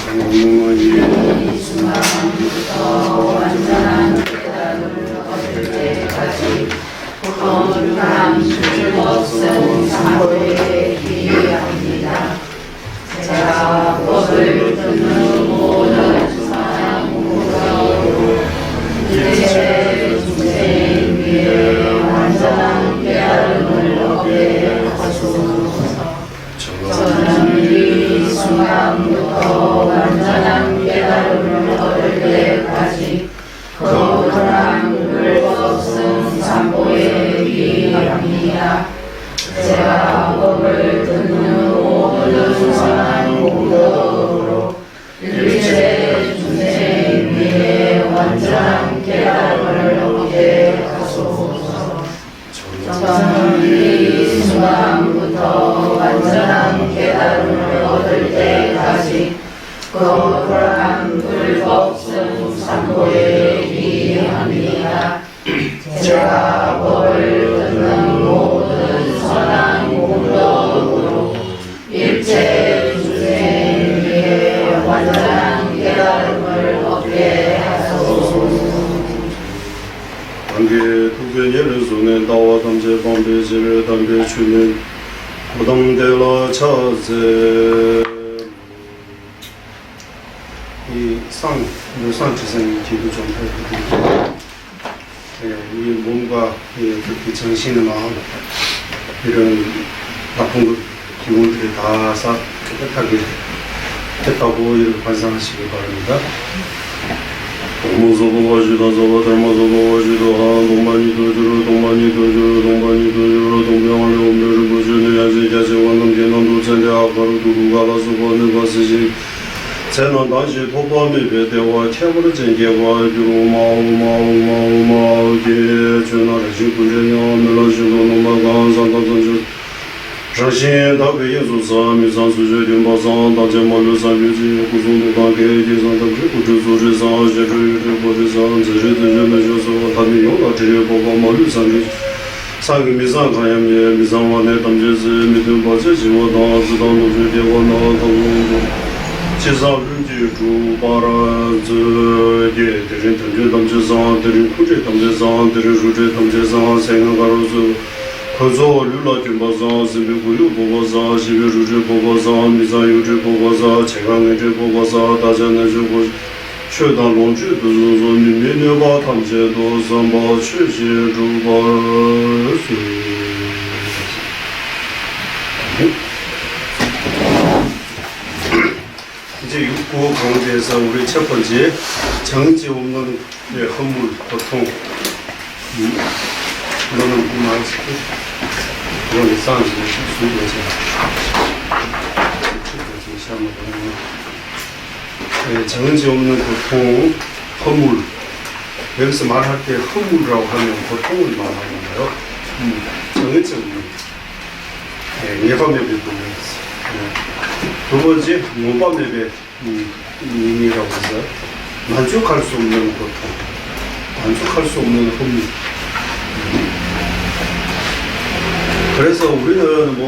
이 순간부터 완전한 깨달음을 얻을 때까지 거룩한 즐겁은 사고에 기합니다. 제가 법을 듣는 모든 사람으로 일체 중생 위에 완전한 깨달음을 얻게 하소서. 저는 이 순간부터 완전한 깨달음을 얻을 때까지 거룩한 불법성 삼보에 기합니다. 제가 법을 듣는 모든 선한 공덕으로 일체 중생 위에 완전한 깨달음을 얻게 하소서. 저는 이 순간부터 완전한 깨달음을 얻을 때까지 거룩한 불법성 삼보에 기합니다. 제가 법을 듣는 모든 선한 공덕으로 일체 중생 위에 완전한 깨달음을 얻게 하소서. 단계 두개 예를 손에 나와 담제 방배 제를 담배 주는 고담대라 차제 이 묘상지성 기도 좀 해드리고 이 몸과 특히 정신의 마음 이런 나쁜 기운들이 다 깨끗하게 됐다고 이렇게 관상하시기 바랍니다. 동무소보와주다 저와 닮아소보와주다 동반이 도주로 동반이 도주로 동반이 도주로 동병을 옴별을 보주는 야제자제와 넘기는 도전대 아까로 두루가라수고는 것이지 재난 당시 도범의 배대와 태물의 전개와 마오마오마오마오게 전하를 지구전혀 멜라시도 노마가 산다전주 정신 답의 예수사 미산수제 균바상 다제마류산 유지 구송도단계 계산답지 구주소지상 제주유주보지상 제주드주매주소 다미용다 제주보고마류산 상미산 가염예 미산완의 담제지 미등바지 지워다 지단노주대와 나와당공도 지상윤지 주바라즈 예들인 던제 담제상 들인 쿠제 담제상 들인 주제 담제상 생각가로서 거저 룰라긴 바자 세비구유 보고자 시비루제 보고자 미자유제 보고자 제강의제 보고자 다전해주고 최단 롱주도 미미네바 탐제도 선바 최시 주바스 이제 육구 가운데에서 우리 첫 번째 정지 없는 허물 고통 너는 그만 이건 이상한 수고해서 정지 없는 고통, 허물. 여기서 말할 때 허물이라고 하면 고통을 말하는 거예요. 정지 없는 예방맵이 보면서 두 번째 무방맵의 의미라고 해서 만족할 수 없는 고통, 만족할 수 없는 허물. 그래서 우리는 뭐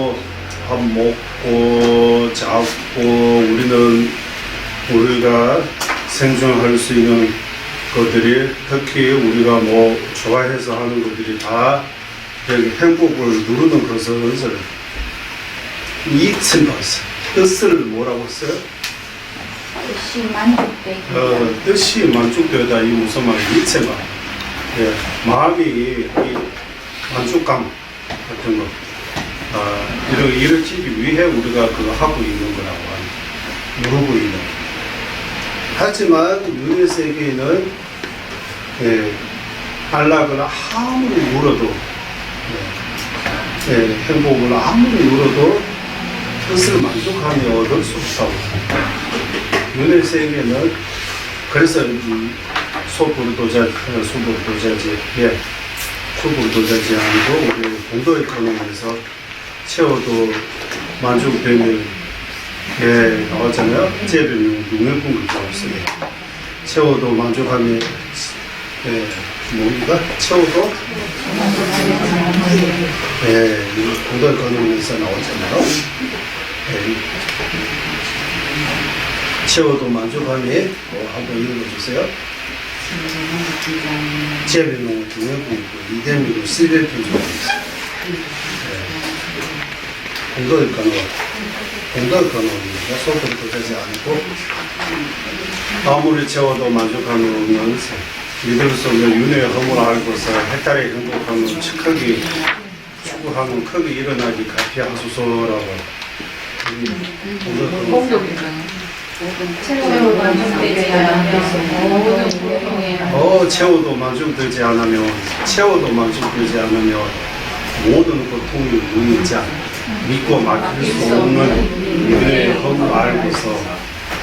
밥 먹고 자고 우리가 생존할 수 있는 것들이 특히 우리가 뭐 좋아해서 하는 것들이 다 여기 행복을 누르는 것을 이익심봤어. 뜻을 뭐라고 써요? 뜻이 만족되기. 뜻이 만족되다. 이 무슨 말? 이체가. 예, 마음이 이 만족감 같은 거. 이렇게 이루기 위해 우리가 그거 하고 있는 거라고 누르고 있는. 하지만 윤회 세계에는 안락을 아무리 누려도 행복을 아무리 누려도 뜻을 만족하며 얻을 수 없다고. 윤회 세계는 그래서 소불도자지, 소불도자지 아니고 우리 공도의 관원에서 채워도 만족되면 나왔잖아요. 제비는 용해품을 나왔습니다. 채워도 만족하면 뭔가 채워도 공도의 관원에서 나왔잖아요. 채워도 만족함이 한번 읽어주세요. 제비농을 등여고 있고 이대미로 시베 표준이 있어요. 공덕의 간호입니다. 소금도 되지 않고 아무리 채워도 만족함이 없는 이들 속에 윤회의 허물을 알고서 해탈의 행복함을 척하기 추구하는 크게 일어나기 가피하소서라고 채워도 만족되지 않으면 채워도 만족되지 않으면 모든 고통이 누이자 믿고 맡길 수 없는 윤회의 허물을 알고서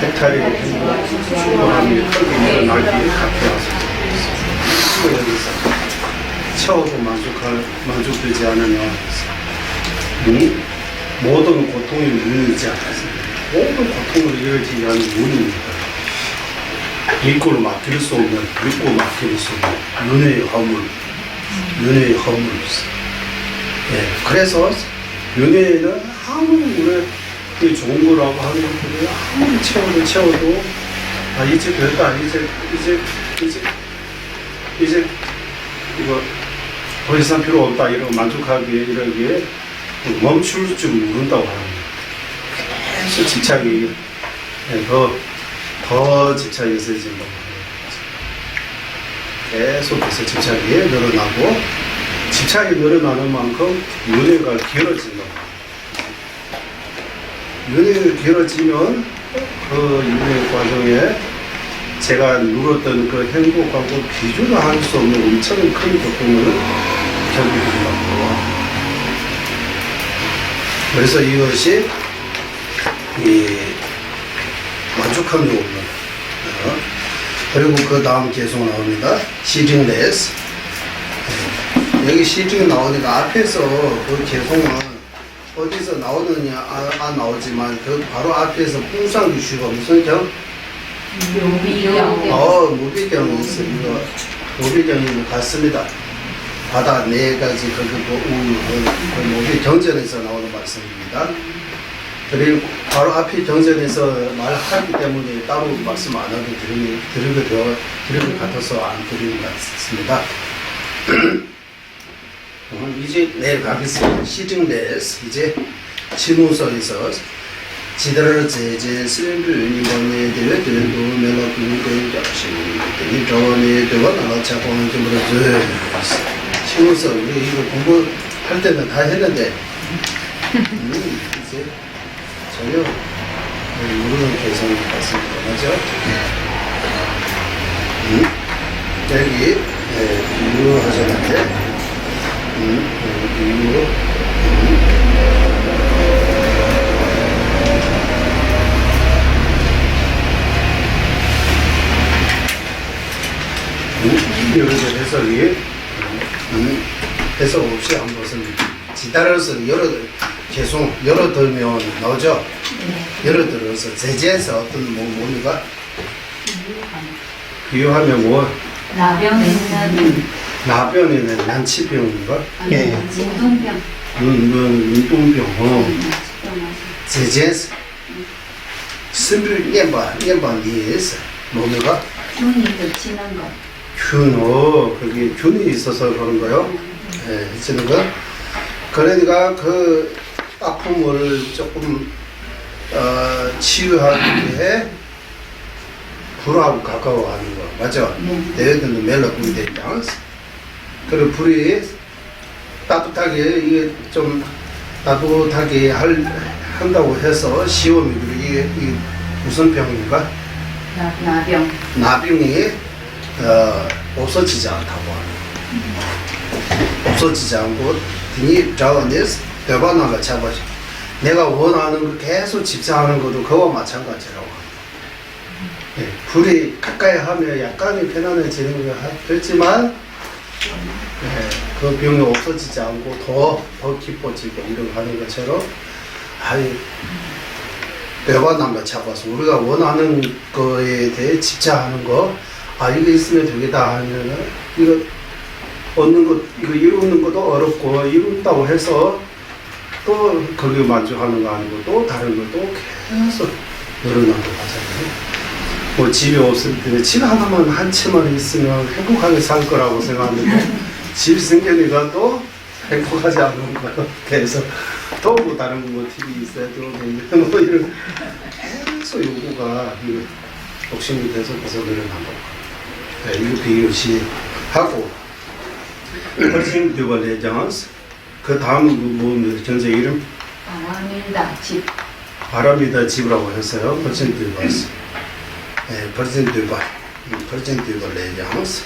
해탈의 행복함을 추구하며 크게 일어나기 가피하소서. 여기서 채워도 만족되지 않으면 모든 고통이 누이지 않습니다. 모든 고통을 이어지게 하는 문입니다. 믿고 맡길 수 없는 윤회의 허물. 그래서 윤회는 아무리 우리 좋은 거라고 하는 것들이 아무리 채워도 이제 됐다 이제 이거 더 이상 필요 없다 이러고 이러기에 멈출 줄 모른다고 합니다. 계속 집착이 더 집착이 있어진다고 합니다. 계속해서 집착이 늘어나고 집착이 늘어나는 만큼 윤회가 길어진다고 합니다. 윤회가 길어지면 그 윤회 과정에 제가 누렸던 그 행복하고 비교도 할 수 없는 엄청 큰 고통을 겪게 된다고. 그래서 이것이 만족함이 없는. 그리고 그 다음 계속 나옵니다. 시징레스. 여기 시징 나오니까 앞에서 그 계속은 어디서 나오느냐 안 나오지만 그 바로 앞에서 풍상규슈가 무슨 경? 무비경이 있어요. 이거 무비경이 같습니다. 바다 네 가지 그 무비 경전에서 나오는 말씀입니다. 그리고 바로 앞에 경전에서 말하기 때문에 따로 말씀 안 하고 드릴 것 같아서 안 드리는 것 같습니다. 이제 내일 가겠습니다. 시즌레스 이제 진우서에서 지들을 제제 슬비니 번에 되게 되고 내가 그게 자신이 저번에 되고 나가 자고는 좀 그러죠. 진우서 이거 공부할 때는 다 했는데 이제 전혀 모르는 개성이 같습니다. 맞죠? 여기 이거 하셨는데 이거 여기서 해석이 해석 없이 한 것은 지달아서 계속 들면 나오죠? 들어서 제재에서 어떤 뭡니까? 비유하면 뭐? 나병에는 난치병인가? 눈동병. 눈동병. 제재에서 스물 년반 이에서 뭡니까? 균이 덮치는 것. 그게 균이 있어서 그런 거요. 해치는 거. 그러니까 그 아픔을 조금 치유하기 위해 불하고 가까워하는 거 맞죠? 내외들도 멜로군이 됐다. 그리고 불이 따뜻하게 이게 좀 따뜻하게 한다고 해서 시험이 이게 무슨 병입니까? 나병이 없어지지 않다고 하는. 없어지지 않고 등이 자원에서 대관하가 잡아져. 내가 원하는 걸 계속 집착하는 것도 그와 마찬가지라고 합니다. 불이 가까이 하면 약간의 편안해지는 것 같지만 그 병이 없어지지 않고 더 깊어지고 이렇게 하는 것처럼 대관하가 잡아서 우리가 원하는 거에 대해 집착하는 거 이거 있으면 되겠다 하면은 이거 얻는 것, 이거 이루는 것도 어렵고 이룬다고 해서 또 거기에 만족하는 거 아니고 또 다른 것도 계속 늘어나고 하잖아요. 뭐 집이 없을 때 집 하나만 한 채만 있으면 행복하게 살 거라고 생각하는데 집이 생기니까 또 행복하지 않은 거예요. 그래서 또 뭐 다른 뭐 TV 있어야 되고 뭐 이런 계속 요구가 욕심이 계속해서 늘어나는 거예요. 이거 비교시 하고 훨씬 듀벌레 장스 그 다음 뭐 전체 이름 바람이다 집. 바람이다 집이라고 했어요. 훨씬 듀벌스 훨씬 듀벌 훨씬 듀벌레 장스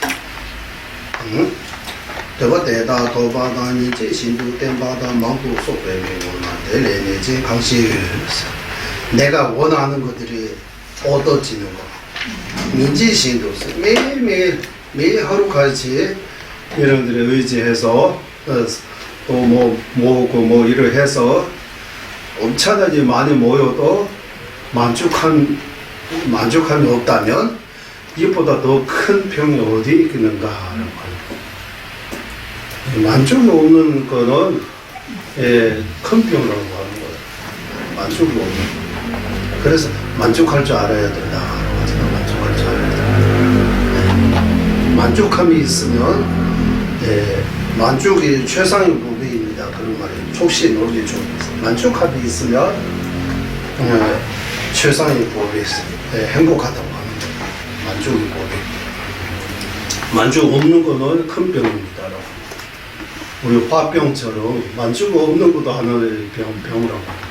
대바 대다 도바다 니제 신도 땜바다 망부 속배명나 대레네제 강시 내가 원하는 것들이 얻어지는 거 민지 신도 매일 하루같이 여러분들의 의지해서 또 뭐 모으고 뭐 일을 해서 엄청나게 많이 모여도 만족함이 없다면 이보다 더 큰 병이 어디 있겠는가 하는 거예요. 만족이 없는 거는 큰 병이라고 하는 거예요. 만족이 없는 거. 그래서 만족할 줄 알아야 된다. 만족할 줄 알아야 된다. 만족함이 있으면 만족이 최상의 무비입니다. 그런 말이에요. 촉시 놀기 좀 만족함이 있으면 최상의 법이 행복하다고 하는 거예요. 만족의 법이. 만족 없는 거는 큰 병입니다. 우리 화병처럼 만족 없는 것도 하나의 병이라고 합니다.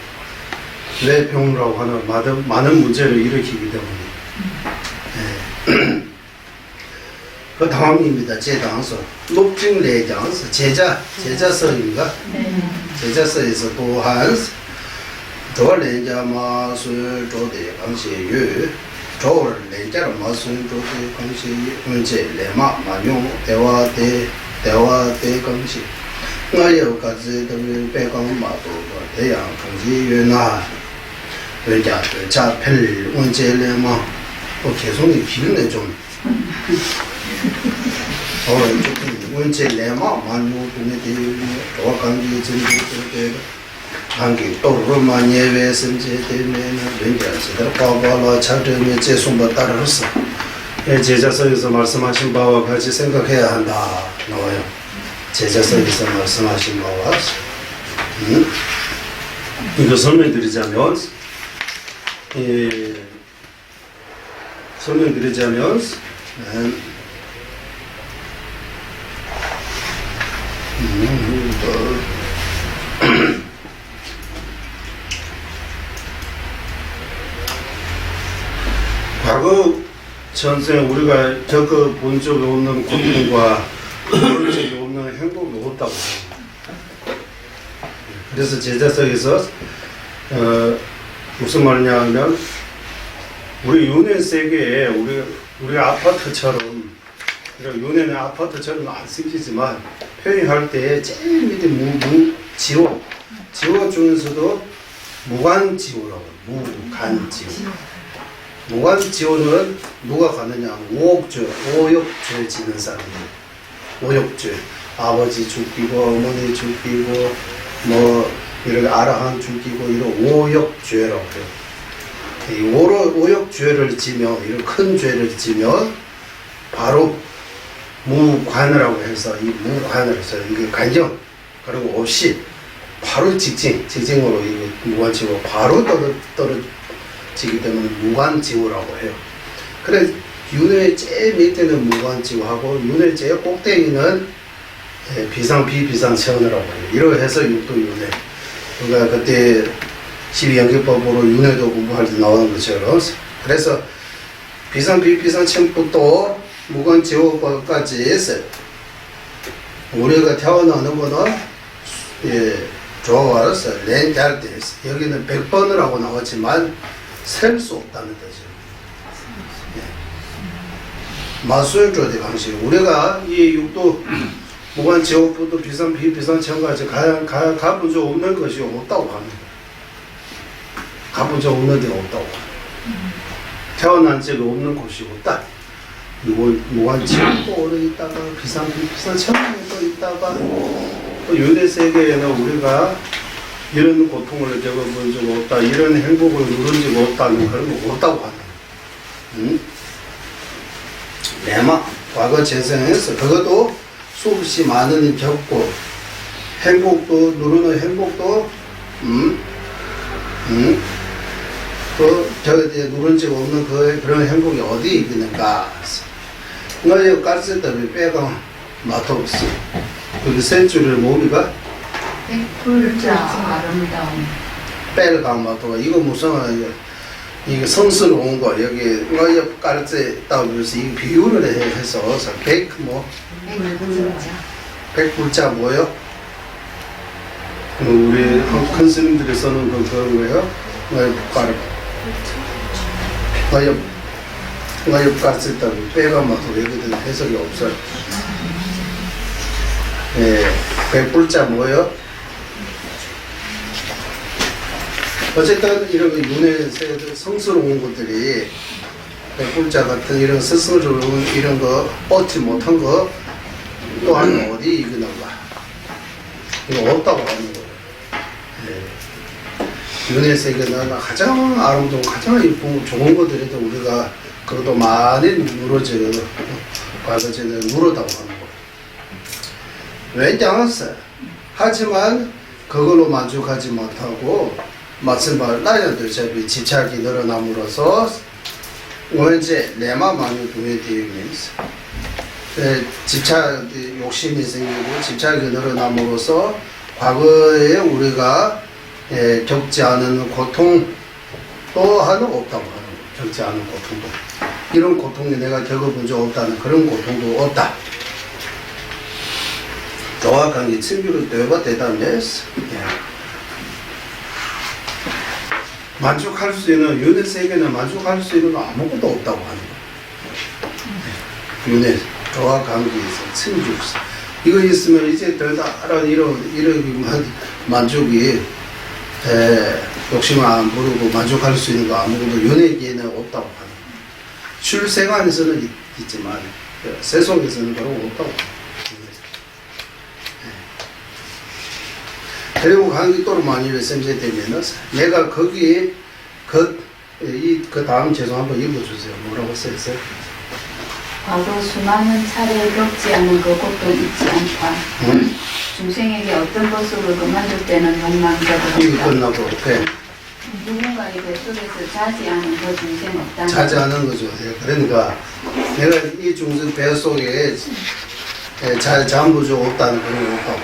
왜 병이라고 하나? 많은 문제를 일으키기 때문에. 그 다음입니다. 제당서 높증례장서 제자서인가? 제자서에서 또한 조례자 마술 조대 강시유 조례자 마술 조대 강시유 문제 레마 만용 대화대 강시 나여까지 등을 빼강마도 대양 강시유나 외자 자펠 문제 레마 개성이 길네 좀 조금 문제 레마 만용 동네 대유 조강기 전주 한기 또로만 예외 선제 때문에는 왠지 과거로 차점에 재송바 따라서 제자서에서 말씀하신 바와 같이 생각해야 한다 나와요. 제자서에서 말씀하신 바와 이거 설명드리자면 과거 전생 우리가 겪어본 적이 없는 고통과 본 적이 없는 행복이 없다고 합니다. 그래서 제자석에서 무슨 말이냐 하면 우리 윤회 세계에 우리가 아파트처럼 윤회는 아파트처럼 안 생기지만 표현할 때 제일 밑에 지호 중에서도 무관지호라고 무관지호 무관지호는 누가 가느냐 오욕죄 지는 사람들 오욕죄 아버지 죽이고 어머니 죽이고 뭐 이렇게 아라한 죽이고 이런 오욕죄라고 해요. 이 오욕죄를 지면 이런 큰 죄를 지면 바로 무관이라고 해서 이 무관을 해서 이게 간정 그리고 없이 바로 직징으로 이 무관지호 바로 떨어지기 때문에 무관지호라고 해요. 그래 윤회 제일 밑에는 무관지호하고 윤회 제일 꼭대기는 비상천이라고 해요. 이렇게 해서 육도윤회. 그러니까 그때 12연계법으로 윤회도 공부할 때 나오는 것처럼 그래서 비상천부터 무관지호까지 했어요. 우리가 태어나는 거는 좋아서 렌잘 때 했어요. 여기는 100번이라고 나왔지만 셀 수 없다는 거죠. 마술조대 방식. 우리가 이 육도 무관지호부터 비상천까지 가본 적 없는 것이 없다고 합니다. 가본 적 없는 데가 없다고 합니다. 태어난 적이 없는 곳이 없다. 무관지호도 오래 있다가 비상천도 있다가 또 윤회 세계에는 우리가 이런 고통을 겪어본 적 없다, 이런 행복을 누른 적 없다는 그런 거 없다고 합니다. 내마 과거 재생해서 그것도 수없이 많은 일 겪고 행복도 누르는 행복도 누른 적 없는 그런 행복이 어디 있는가? 너희 깔쓸 때문에 빼가 맛없어. 그 센줄을 몸이가 백불자 아름다움. 빼가 맛없어. 이거 무슨 이게 성스러운 거 여기 너희 깔쓸 따위서 이 비유를 해서 백불자 뭐요? 우리 큰 스님들이 쓰는 그런 거예요. 너희 깔 너희 깔쓸 따위 빼가 맛없어. 여기든 해석이 없어요. 예, 백불자 뭐예요? 어쨌든 이런 눈에 성스러운 것들이 백불자 같은 이런 스스로운 이런 거 얻지 못한 거 또한 어디 이거는가? 이거 없다고 하는 거예요. 예. 눈의 세계는 가장 아름다운 가장 예쁜 좋은 것들에도 우리가 그것도 많이 누러져요. 과거제는 누르다고 하는 거예요. 왜냐하면 하지만 그걸로 만족하지 못하고 마침말 나이도 제비 집착이 늘어남으로써 원제 내마 많이 두게 되면서 집착 욕심이 생기고 집착이 늘어남으로써 과거에 우리가 겪지 않은 고통 또한 없다고 하는 거예요. 겪지 않은 고통도 이런 고통이 내가 겪어본 적 없다는 그런 고통도 없다. 정확한 게 친구를 되어봐 대단했어. 만족할 수 있는 윤회 세계는 만족할 수 있는 거 아무것도 없다고 하는 거예요. 윤회 정확한 게 있어. 친죽스 이거 있으면 이제 더 다른 이런 만족이 욕심을 안 부르고 만족할 수 있는 거 아무것도 윤회계에는 없다고 하는 거예요. 출생안에서는 있지만 세속에서는 그런 거 없다고 해요. 그리고 관계 또로 만일에 생겨되면은 내가 거기에 그 다음 제송 한번 읽어주세요. 뭐라고 써있어요? 과거 수많은 차례 겪지 않은 그 고통 잊지 않다. 중생에게 어떤 것으로도 만족되는 욕망자도 이거 없다. 끝나고 어떻게? 누군가의 뱃속에서 자지 않은 그 중생 없다. 자지 않은 거죠. 그러니까 내가 이 중생 뱃속에 잠부조 없다는 그런 거 없다고.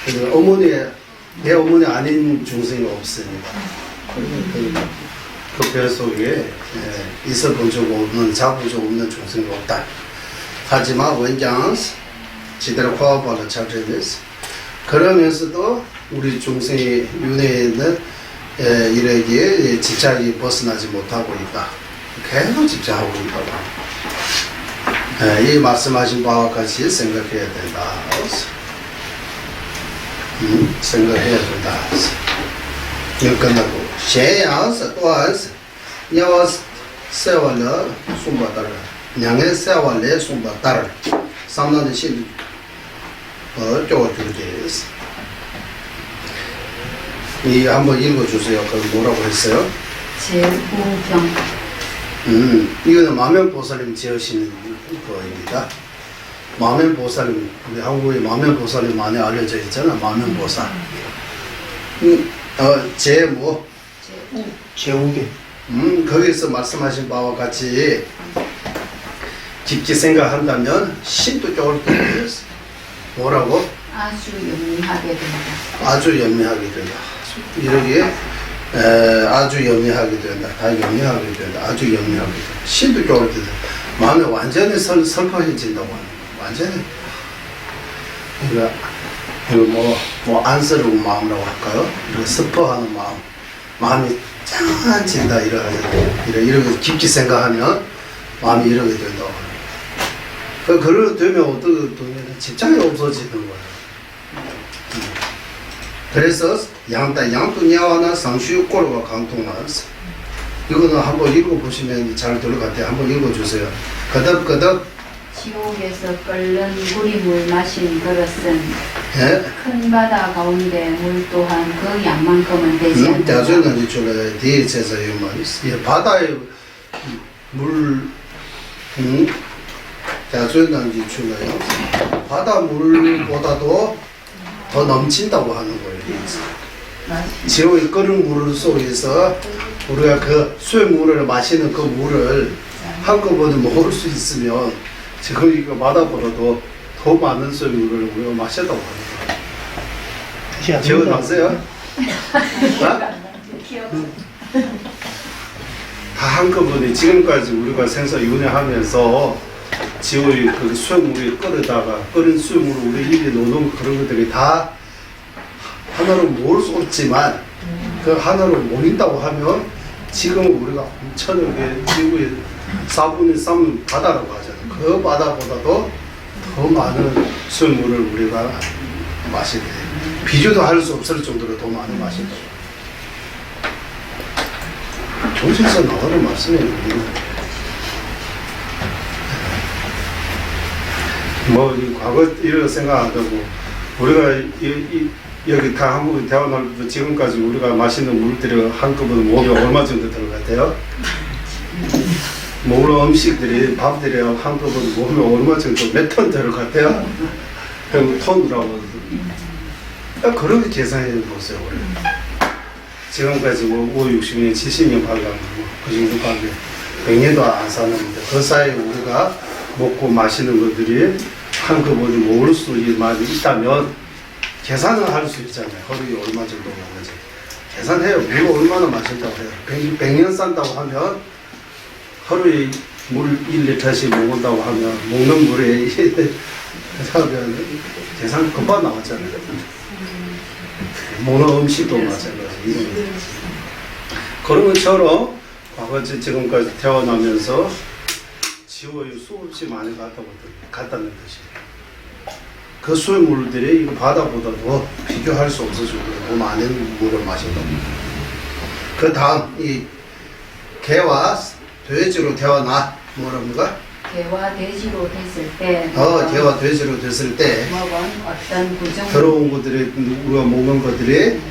그러니까 내 어머니 아닌 중생이 없으니까 그 뱃속에 있어본 적 없는 자본 적 없는 중생이 없다. 하지만 원장 지대로 과업하는 차례에서 그러면서도 우리 중생의 윤회에는 이러기에 집착이 벗어나지 못하고 있다. 계속 집착하고 있다고. 이 말씀하신 바와 같이 생각해야 된다. 생각해야 된다. 이거 끝나고 셰양스 또한스 냐와 세월러 숨바다를 냥의 세월래 숨바다를 삼나는 신 쪼어들게스 이 한번 읽어주세요. 그럼 뭐라고 했어요? 제우경. 이거는 마면보살님 지으시는 거입니다. 마면보살님, 우리 한국에 마면보살님 많이 알려져 있잖아. 마면보살. 제뭐? 제우게. 거기서 말씀하신 바와 같이 깊게 생각한다면 신도 좋을 때 뭐라고? 아주 영리하게 된다. 아주 영리하게 된다. 이러기에 아주 영리하게 된다. 다 영리하게 된다. 아주 영리하게 된다. 신도 좋을 때 마음이 완전히 설퍼해진다고 하는 거야. 완전히. 그러니까 뭐 안쓰러운 마음이라고 할까요? 이렇게 슬퍼하는 마음. 마음이 짠해진다. 이렇게 깊게 생각하면 마음이 이렇게 된다고 하는 거야. 그렇게 되면 어떻게 되면 집착이 없어지는 거야. 그래서 양도냐와나 상슈 꼬르가 강통나왔어. 이거는 한번 읽어보시면 잘 될 것 같아요. 한번 읽어주세요. 거듭거듭 지옥에서 끓는 구리물 마신 그릇은 예? 큰 바다 가운데 물 또한 그 양만큼은 되지 않는다. 대전은 이쪽에 대체에서 바다의 물 대전단지 출라요. 바닷물보다도 더 넘친다고 하는 거예요. 지옥의 끓은 물 속에서 우리가 그 수액물을 마시는 그 물을 한꺼번에 먹을 수 있으면 지금 이거 바다보다도 더 많은 수액물을 우리가 마셨다고 합니다. 기억나세요? 다 한꺼번에 지금까지 우리가 생사 윤회하면서 지옥의 그 수액물이 끓은 수액물을 우리 입에 넣는 그런 것들이 다 하나로 모을 수 없지만 그 하나로 모인다고 하면 지금 우리가 엄청나게 지구의 4분의 3 바다라고 하잖아요. 그 바다보다도 더 많은 수물을 우리가 마시게 돼요. 비교도 할 수 없을 정도로 더 많이 마신다. 정신에서 나오는 말씀이에요. 뭐 과거 이런 생각 안 하고 우리가 여기 다 한국에 태어날 지금까지 우리가 마시는 물들이 한꺼번에 몸에 얼마 정도 들어갔대요? 먹는 음식들이 밥들이 한꺼번에 몸에 얼마 정도 몇 톤 들어갔대요? 그럼 톤이라고 그렇게 계산해 보세요. 우리 지금까지 뭐 5, 60년, 70년 발간 그 정도까지 100년도 안 사는데 그 사이에 우리가 먹고 마시는 것들이 한꺼번에 먹을 수 있다면 계산을 할 수 있잖아요. 하루에 얼마 정도 먹는지. 계산해요. 물 얼마나 마신다고 해요. 100년 산다고 하면 하루에 물 1리터씩 먹는다고 하면 먹는 물에 계산 금방 나왔잖아요. 먹는 음식도 마찬가지. 그런 것처럼 과거 지금까지 태어나면서 지옥에 수없이 많이 갔다는 뜻이에요. 그 수액물들이 이 바다보다도 비교할 수 없을 정도로 너무 많은 물을 마신다고. 그 다음 이 개와 돼지로 태어나 뭐랍니까? 개와 돼지로 됐을 때 개와 돼지로 됐을 때 먹은 어떤 구정 들어온 것들이 우리가 먹는 것들이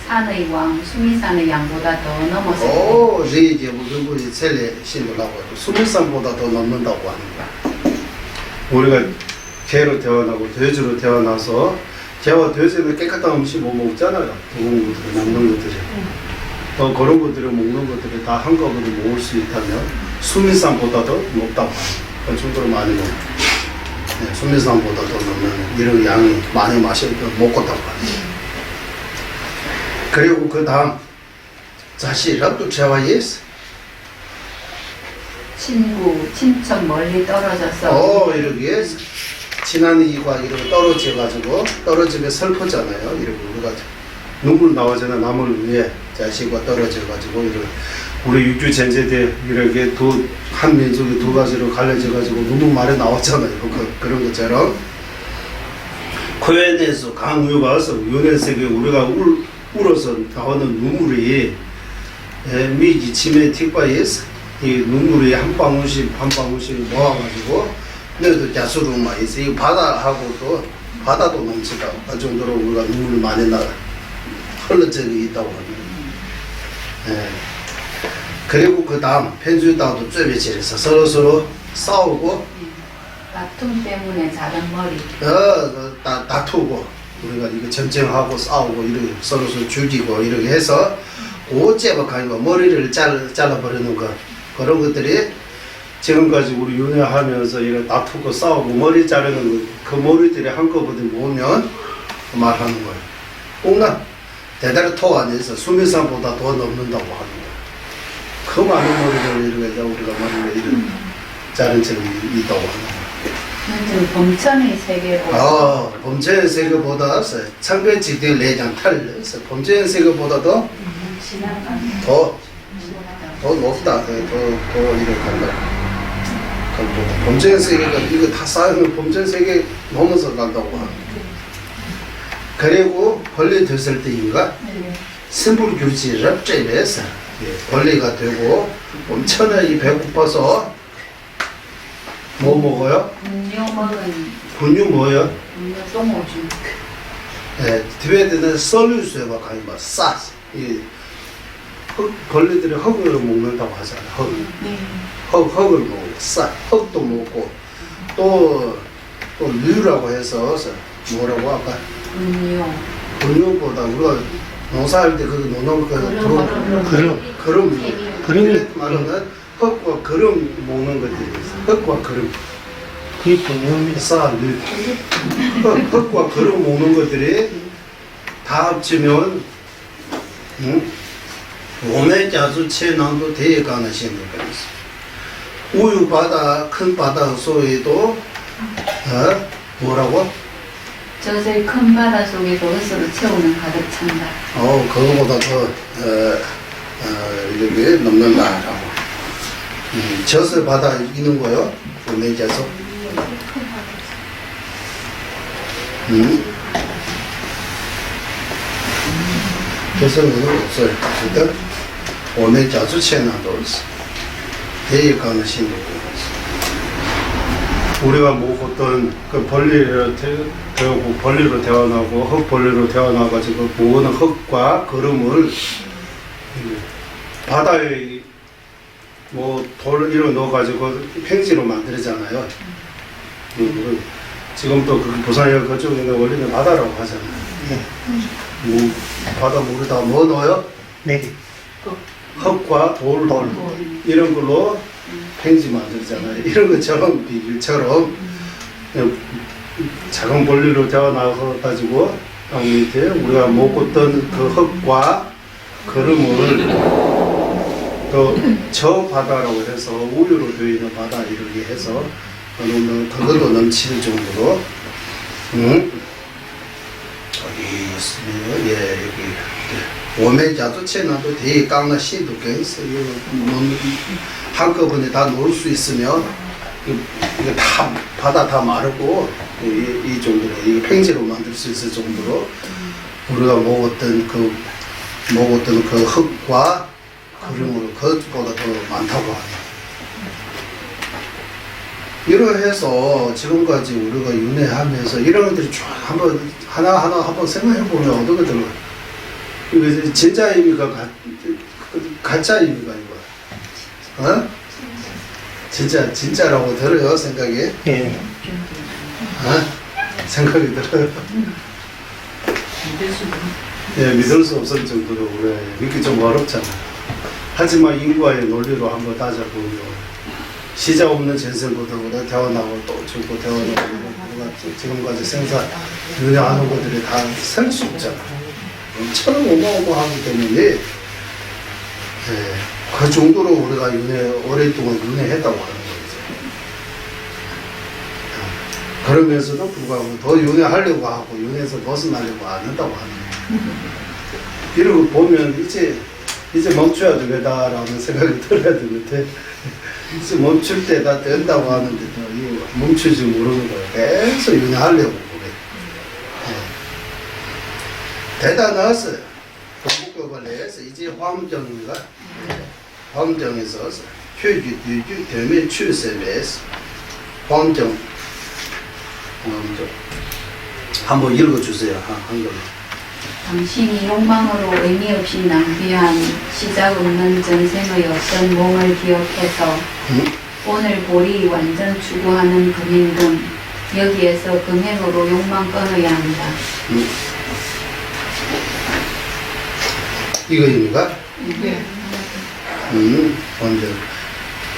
산의 왕 수미산의 양보다 더 넘어서 이제 무슨 분이 셀레 신도라고 하고 수미산보다 더 넘는다고 합니다. 우리가 개로 태어나고 돼지로 태어나서 개와 돼지는 깨끗한 음식 못 먹잖아요. 더러운 것들이 남는 것들이 그런 것들을 먹는 것들이 다 한꺼번에 먹을 수 있다면 수미산보다도 높다고 합니다. 그 정도로 많이 먹어요. 네, 수미산보다 더 넘는 이런 양이 많이 먹었다고 합니다. 그리고 그 다음 자시 랍도 제와이스 친척 멀리 떨어져서 이렇게 친한 이가 이렇게 떨어지면 슬프잖아요. 이렇게 우리가 눈물 나오잖아. 남을 위해 자식과 떨어져가지고 이렇게 우리 육주 전제 때 이렇게 한 민족이 두 가지로 갈라져가지고 눈물 말이 나왔잖아요. 그런 것처럼 코엔에서 강우가 와서 윤회색에 우리가 울어서 나오는 눈물이 미지 치매 틱바에서 이 눈물이 한 방울씩 모아가지고 너도 자수로만 있어. 이 바다도 넘치다. 그 정도로 우리가 눈물이 많이 흘러 적이 있다고 합니다. 그리고 그 다음 편주다도 쨈베질에서 서로 싸우고 다툼 때문에 자른 머리 다투고 우리가 이거 전쟁하고 싸우고 이렇게 서로 죽이고 이렇게 해서 오째박하니까 머리를 잘라버리는 거 그런 것들이 지금까지 우리 윤회하면서 이렇게 다투고 싸우고 머리 자르는 그 머리들이 한꺼번에 모으면 말하는 거예요. 꼭나 대다리 토 안에서 수미산보다 더 넘는다고 하는 거예요. 그 많은 머리를 이렇게 우리가 머리를 이렇게 자른 적이 있다고 하는 거예요. 범천의 세계로 범천의 세계보다 창배지대 내장 탈려서 범천의 세계보다도 더 높다. 더 이렇게 간다. 범죄의 세계가 이거 다 쌓이면 범죄의 세계 넘어서 간다고 합니다. 그리고 벌레 됐을 때인가 신불규지 랍제에서 벌레가 되고 엄청나게 배고파서 뭐 먹어요? 분유 뭐예요? 분유 똥오줌. 뒤에는 썰류수에 막 가면 벌레들이 흙을 먹는다고 하잖아요. 흙을 먹고 흙도 먹고 또 류라고 해서 뭐라고 아까 은요. 근육보다 우리가 농사할 때 그 노는 그름 그름이 말하는 흙과 그름 모는 것들이 있어. 흙과 그름 그게 분명합니다. 쌀 흙과 그름 모는 것들이 다 합치면 오메 자수 체난도 대에 가는 신을 있어. 우유 바다 큰 바다 속에도 뭐라고? 저새 큰 바다 속에서 헛수를 채우는 가득 찬다. 그거보다 더 이렇게 넘는다라고. 젖을 바다 있는 거요. 오메 자수. 젖은 없어요. 일단 오메 자수 체난도 없어. 대에 가는 신을 우리가 먹었던 그 벌리로 태우고 벌리로 태어나고 흙벌리로 태어나가지고 모으는 흙과 그름을 바다에 뭐 돌 이런 넣어가지고 팽지로 만들잖아요. 지금 또 그 부산역 그쪽에 있는 원리는 바다라고 하잖아요. 바다 물에다 뭐 넣어요? 네. 흙과 돌 이런 걸로 팽지 만들잖아요. 이런 것처럼 비밀처럼 작은 벌리로 태어나서 가지고 땅 밑에 우리가 먹었던 그 흙과 그름을 저 바다라고 해서 우유로 되어 있는 바다 이렇게 해서 그걸로 넘칠 정도로 여기 있으면 여기 오메 자두채나도 대에 깡나 시도가 있어요. 한꺼번에 다 놓을 수 있으면 이거 다 바다 다 마르고 이 정도로 이 팽지로 만들 수 있을 정도로 우리가 먹었던 그 흙과 그림으로 그것보다 더 많다고 하네요. 이러해서 지금까지 우리가 윤회하면서 이런 것들이 쭉 한번 하나하나 한번 생각해 보면 어떻게 들어요? 이거 진짜 의미가 가짜 의미가 이거? 진짜라고 들어요 생각이? 예. 생각이 들어요. 예, 믿을 수 없을 정도로 그래. 이렇게 좀 어렵잖아. 하지만 인과의 논리로 한번 따져보면 시작 없는 전생부터 우리가 태어나고 또 죽고 태어나고 우리가 지금까지 생사 윤회하는 것들이 다 셀 수 없잖아. 엄청 어마어마하기 때문에 그 정도로 우리가 오랫동안 윤회했다고 하는 거죠. 그러면서도 불구하고 더 윤회하려고 하고 윤회에서 벗어나려고 안 한다고 하는 거예요. 이러고 보면 이제 멈춰야 되겠다라는 생각이 들어야 되는데 이제 멈출 때가 된다고 하는데도 이거 멈추지 모르는 거예요. 계속 윤회하려고 그래. 대단하서 공부법을 내서 이제 화엄정인가? 화엄정에서 휴규규규 대면 출세에서 화엄정 한번 읽어주세요. 한글. 당신이 욕망으로 의미 없이 낭비한 시작 없는 전생의 어떤 몸을 기억해서 오늘 볼이 완전 추구하는 금행등 여기에서 금행으로 욕망 끊어야 합니다. 이거입니까? 네. 먼저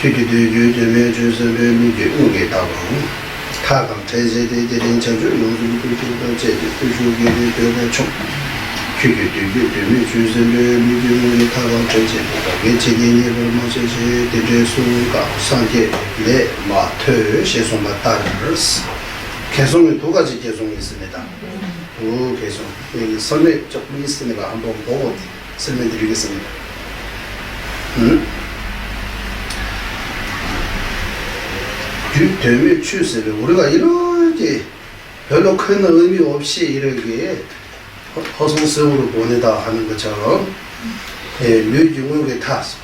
규규규규 주세미규 우게다방 타강 제제대대린 자주 용수부들도 제주 부주기를 되고 규규규규 주세미규 타강 제제보다 개체기를 모셔서 대제수가 상계 내 마트 세송마 따르스 개송이 두 가지 개송이 있습니다. 두 개송 여기 설명 조금 있으니까 한번 보고 설명드리겠습니다. 되면 출세를 우리가 이렇게 별로 큰 의미 없이 이렇게 허송성으로 보내다 하는 것처럼 묘지무역에 타서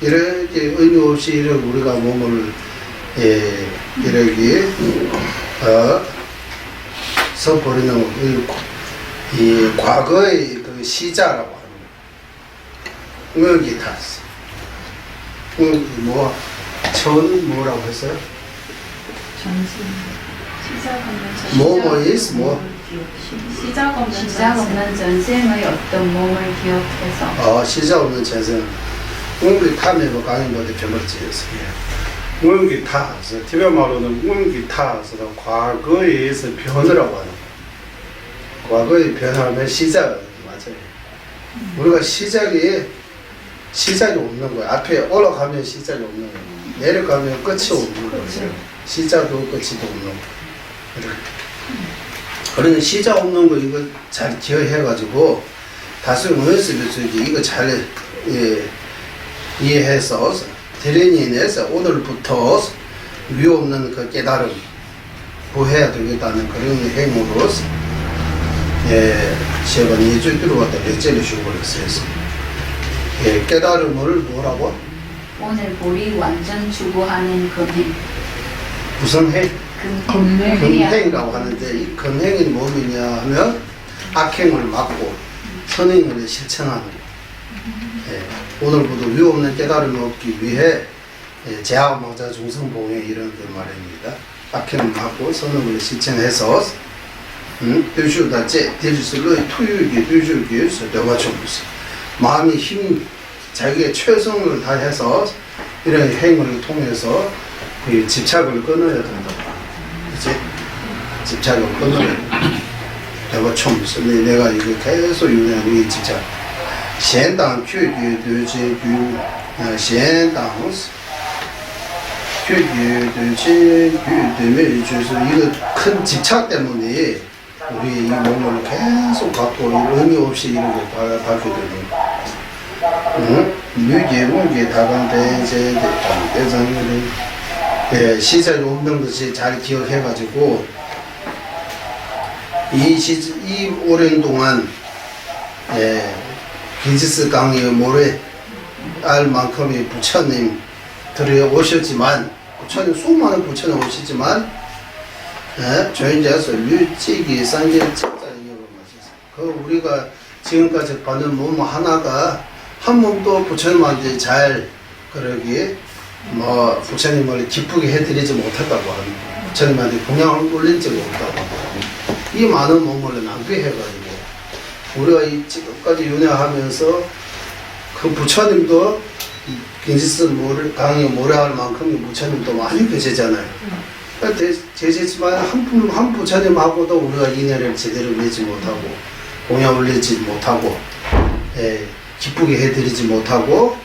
이렇게 의미 없이 이렇게 우리가 몸을 이렇게 써버리는 이 과거의 그 시자라고 하는 거예요. 여기 탔어. 천 뭐라고 했어요? 뭐뭐 is 뭐 시작 없는 전생의 어떤 몸을 기억해서 시작 없는 전생 운기 타면 강의 모두 변물지에서 운기 타, 티베 말로는 운기 타서 과거에서 변하라고 하는 거예요. 과거의 변화하면 시작 맞아요. 우리가 시작이 없는 거야. 앞에 올라가면 시작이 없는 거야. 내려가면 끝이 없는 거예요. 시작도 끝이도 없는 거예요. 그러니 시작 없는 거 이거 잘 기억해가지고 다수 연습에서 이거 잘 이해해서 대련인에서 오늘부터 위험 없는 그 깨달음 보해야 되겠다는 그런 행위로서 제가 2주 들어왔다 몇째를 주고 그랬어요. 깨달음을 뭐라고? 오늘 볼이 완전 추구하는 금행. 무슨 행? 금행이라고 금행. 하는데 이 금행이 뭐냐 하면 악행을 막고 선행을 실천하는 거. 오늘부터 위험 없는 깨달음을 얻기 위해 제하망자 중성봉에 이런 그 말입니다. 악행을 막고 선행을 실천해서 뚜슈다제 대주슬로의 투유기 뚜슈기에서 내가쳐보세 마음이 힘 자기의 최선을 다해서 이런 행위를 통해서 그 집착을 끊어야 된다. 그치? 집착을 끊어야 된다. 내가 처음 있어. 내가 이거 계속 유명한 이 집착. 闲当确决对结局，闲当确决对结局때문에就是一个큰 집착 때문에 우리 이 몸을 계속 갖고 의미 없이 이렇게 받게 되는 거예요. 유계, 무계, 다간대, 대장들이 시작이 없는 것이 잘 기억해가지고 이 오랜 동안 기지스 강의 모래 알 만큼의 부처님들이 오셨지만 부처님 수많은 부처님 오시지만 저희자서 류찌기 산계 책자이라고 마셨어요. 그 우리가 지금까지 받는 몸 하나가 한 몸도 부처님한테 잘 그러기 뭐 부처님을 기쁘게 해드리지 못했다고 하는 거예요. 부처님한테 공양을 올린 적이 없다고 하는 거예요. 이 많은 몸을 낭비해가지고 우리가 이 지금까지 윤회하면서 그 부처님도 긴지스 강의 모래할 만큼 부처님도 많이 계시잖아요. 계시지만 한 부처님하고도 우리가 인연을 제대로 맺지 못하고 공양 올리지 못하고 기쁘게 해드리지 못하고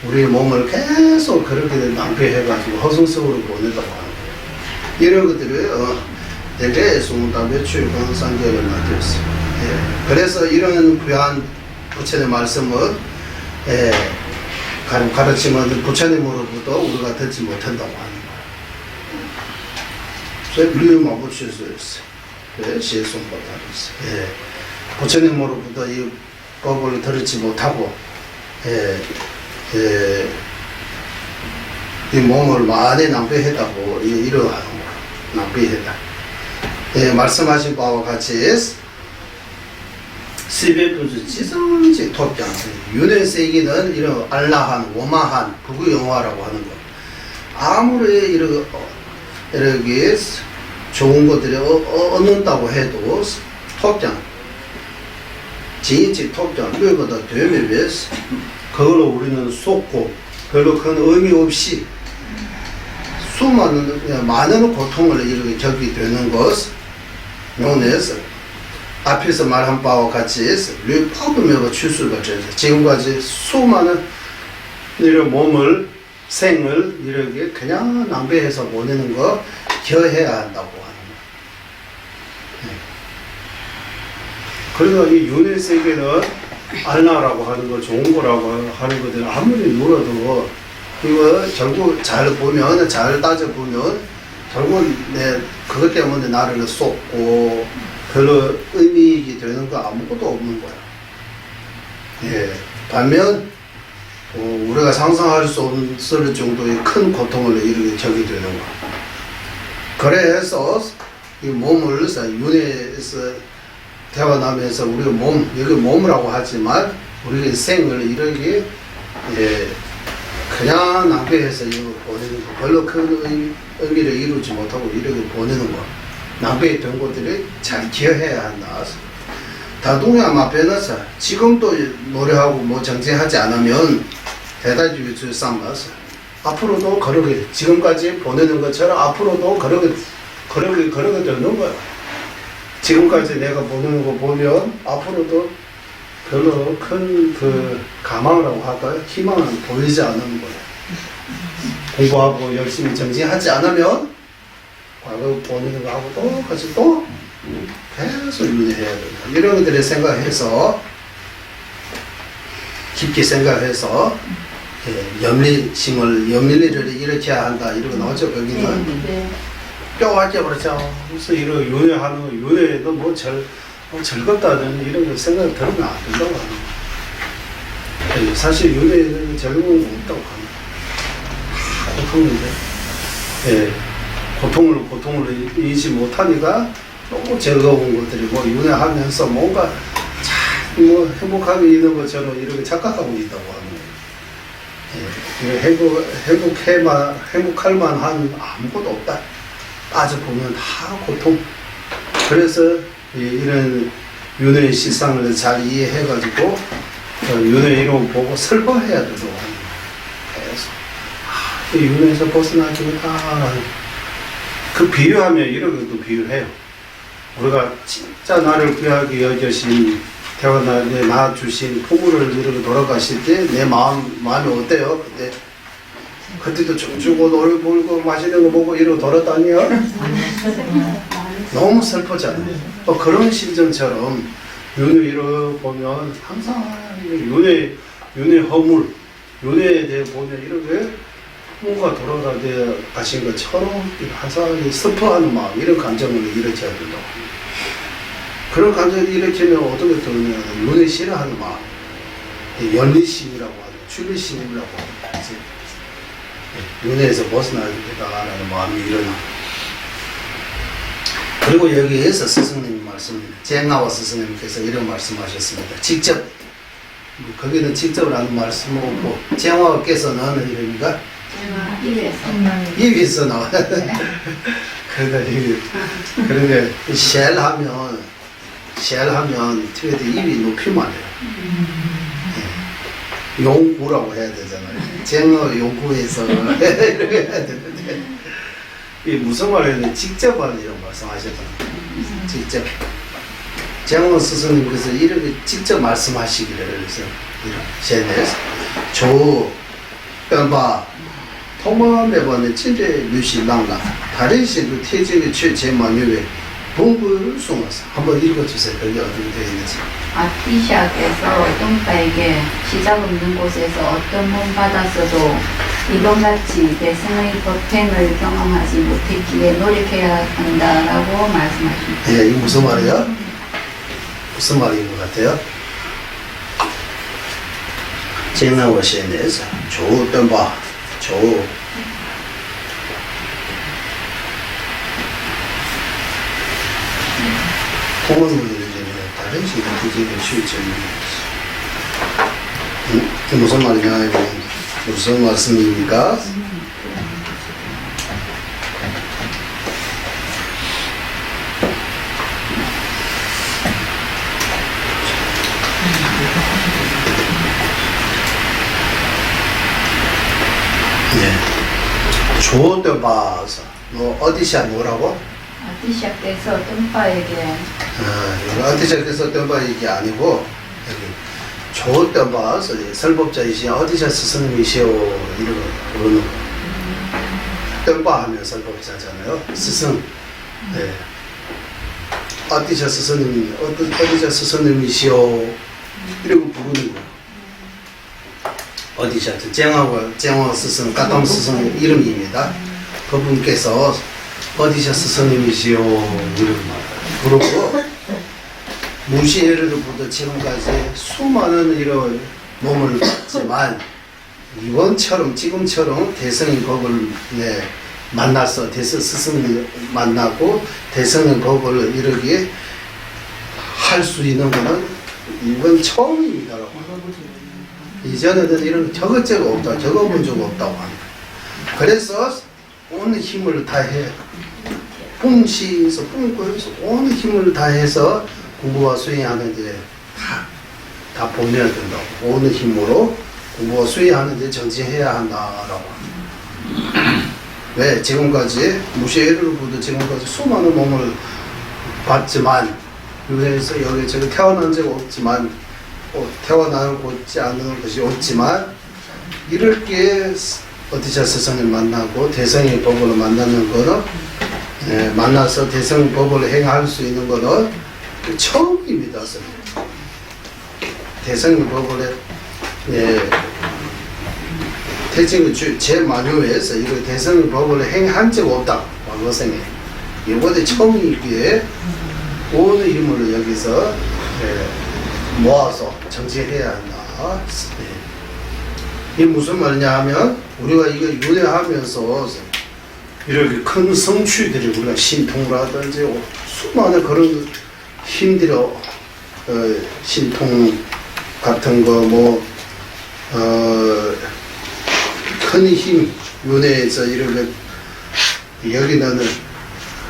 우리 몸을 계속 그렇게 낭비해가지고 허송성으로 보내다고 하는 거예요. 이런 것들을 대개 송담배 출근 상계를 만들었어요. 그래서 이런 귀한 부처님 말씀은 가르치면 부처님으로부터 우리가 듣지 못한다고 하는 거예요. 그래서 우리는 못칠 수 있어요. 시송법을 하고 있어요. 부처님으로부터 이 법을 들었지 못하고 이 몸을 많이 낭비했다고 이러하는 거예요. 낭비했다. 말씀하신 바와 같이 시베부즈 지성지 톱장스 유대 세계는 이런 알라한 오마한 부구영화라고 하는 거 아무리 이렇게 좋은 것들이 얻는다고 해도 톱장 진지 톱장 뇌보다 되면 위해서 그걸로 우리는 속고 별로 큰 의미 없이 수많은 많은 고통을 이렇게 겪게 되는 것 용내에서 앞에서 말한 바와 같이 류파도면서 출수가 되죠. 지금까지 수많은 이런 몸을 생을 이렇게 그냥 낭비해서 보내는 거 기여해야 한다고 하는 거예요. 그래서 이 윤회 세계는 알라라고 하는 거 좋은 거라고 하는 것들 아무리 누려도 이거 결국 잘 보면 잘 따져보면 결국 그것 때문에 나를 쏟고 별로 의미가 되는 거 아무것도 없는 거야. 반면 우리가 상상할 수 없을 정도의 큰 고통을 이렇게 겪게 되는 거야. 그래서 이 몸을 윤회에서 태어나면서 우리가 여기 몸이라고 하지만 우리의 생을 이렇게 그냥 낭비해서 이거 보내는 거 별로 큰 의미를 이루지 못하고 이렇게 보내는 거 낭비했던 것들이 잘 기여해야 한다. 다동양 앞에서 지금도 노력하고 뭐 정치하지 않으면 대단히 유출 쌍마서 앞으로도 그렇게 지금까지 보내는 것처럼 앞으로도 그렇게 되는 거야. 지금까지 내가 보내는 거 보면 앞으로도 별로 큰 그 가망이라고 할까요? 희망은 보이지 않는 거예요. 공부하고 열심히 정진하지 않으면 과거 보내는 거 하고 똑같이 또 계속 유지해야 된다. 이런 것들을 생각해서 깊게 생각해서 염리를 일으켜야 한다. 이러고 나오죠. 거기는 네. 뼈할게 그렇죠. 그래서 이런 윤회하는 거, 윤회도 뭐 즐겁다는 이런 거 생각 들으면 안 된다고 하는 거예요. 사실 윤회는 즐거운 거 없다고 합니다. 고통인데, 예, 고통을 인지 못하니까 너무 즐거운 것들이 뭐 윤회하면서 뭔가 참 뭐 행복하게 있는 것처럼 이렇게 착각하고 있다고 하는 거예요. 예, 행복할 만한 아무것도 없다. 따져보면 다 고통. 그래서 이런 윤회의 실상을 잘 이해해가지고 윤회 이름 보고 슬퍼해야 된다고 하는 거예요. 그래서 이 윤회에서 벗어나기는 그 비유하면 이렇게도 비유해요. 우리가 진짜 나를 귀하게 여겨신 태어나 낳아주신 부모를 이렇게 돌아가실 때 내 마음이 어때요? 그때도 춤추고 노래 부르고 맛있는 거 먹고 이러고 돌아다녀? 너무 슬프잖아요. 그런 심정처럼 윤회 이렇게 보면 항상 윤회 허물, 윤회에 대해 보면 이렇게 부모가 돌아가신 것처럼 항상 슬퍼하는 마음, 이런 감정을 일으켜야 된다고 합니다. 그런 감정을 일으키면 어떻게 되느냐, 윤회 싫어하는 마음, 연리심이라고 하죠. 출리심이라고 하죠. 윤회에서 벗어나야 된다라는 마음이 일어나. 그리고 여기에서 스승님 말씀입니다. 쟁하와 스승님께서 이런 말씀하셨습니다. 직접, 거기는 직접이라는 말씀 없고, 쟁하께서는 이러니까 입에서 나와요. 그러니까 쉘하면 트레드 입이 높이면 안 돼요. 용구라고 해야 되잖아요. 쟁어 용구에서 이렇게 해야 되는데, 이 무슨 말이냐면 직접 하는 이런 말씀하셨잖아요. 직접. 쟁어 스승님께서 이렇게 직접 말씀하시기를, 그래서 이런 쉘에서 조 뼈바 통마매번에 진짜 뮤실랑라 다른 시도 태진의 최제만유에 봉부를 쏘면서 한번 읽어주세요. 여기 어떻게 되어 있는지. 아티샤께서 똥파에게 시작 없는 곳에서 어떤 몸 받았어도 이번같이 대승의 법행을 경험하지 못했기에 노력해야 한다라고 말씀하십니다. 예, 이거 무슨 말이에요? 무슨 말인 것 같아요? 쟁나워 시에서 좋던 바, 통원문을 다른 식의 기질의 출처입니다. 이게 무슨 말이냐, 이거 무슨 말씀입니까? 네. 조도 봐서 너 어디샤 뭐라고? 아티샤께서 똥파에게 이거 어디샤께서 뜬바 이게 아니고 여기 조도 봐서 설법자이시여 어디샤 스승님이시여 이러고 그러는 거. 뜬바 하면 설법자잖아요. 스승. 네. 어디샤 스승님, 어디샤 스승님이시여 이러고 부르는 거예요. 어디샤 쟁어 스승, 까담 스승 이름입니다. 그분께서 어디샤 스승님이시여 이런 말. 그리고 무시해로부터 지금까지 수많은 이런 몸을 봤지만 이번처럼 지금처럼 대성의 법을 만나서 대성 스승을 만나고 대성의 법을 이렇게 할 수 있는 것은 이번 처음입니다라고. 이전에는 이런 적어적 없다, 적어본 적 없다고 합니다. 그래서 온 힘을 다해 뿜시에서 뿜고에서 온 힘을 다해서 공부와 수행하는데 다 보내야 된다고. 온 힘으로 공부와 수행하는데 정진해야 한다라고 합니다. 왜? 지금까지 무시해로부터 지금까지 수많은 몸을 봤지만 유해에서 여기저기 태어난 적 없지만 태어나고 있지 않는 것이 없지만 이렇게 어디자 스승을 만나고 대성의 법을 만나는 거는 만나서 대성의 법을 행할 수 있는 거는 처음입니다. 대성의 법을 태증의 제 만유에서 이거 대성의 법을 행한 적 없다. 왕거생에 이번에 처음이기에 온 힘을 여기서 모아서 정지해야 한다. 이게 무슨 말이냐 하면 우리가 이거 윤회하면서 이렇게 큰 성취들이 우리가 신통라든지 수많은 그런 힘들이 신통 같은 거 큰 힘 윤회에서 이렇게 여기는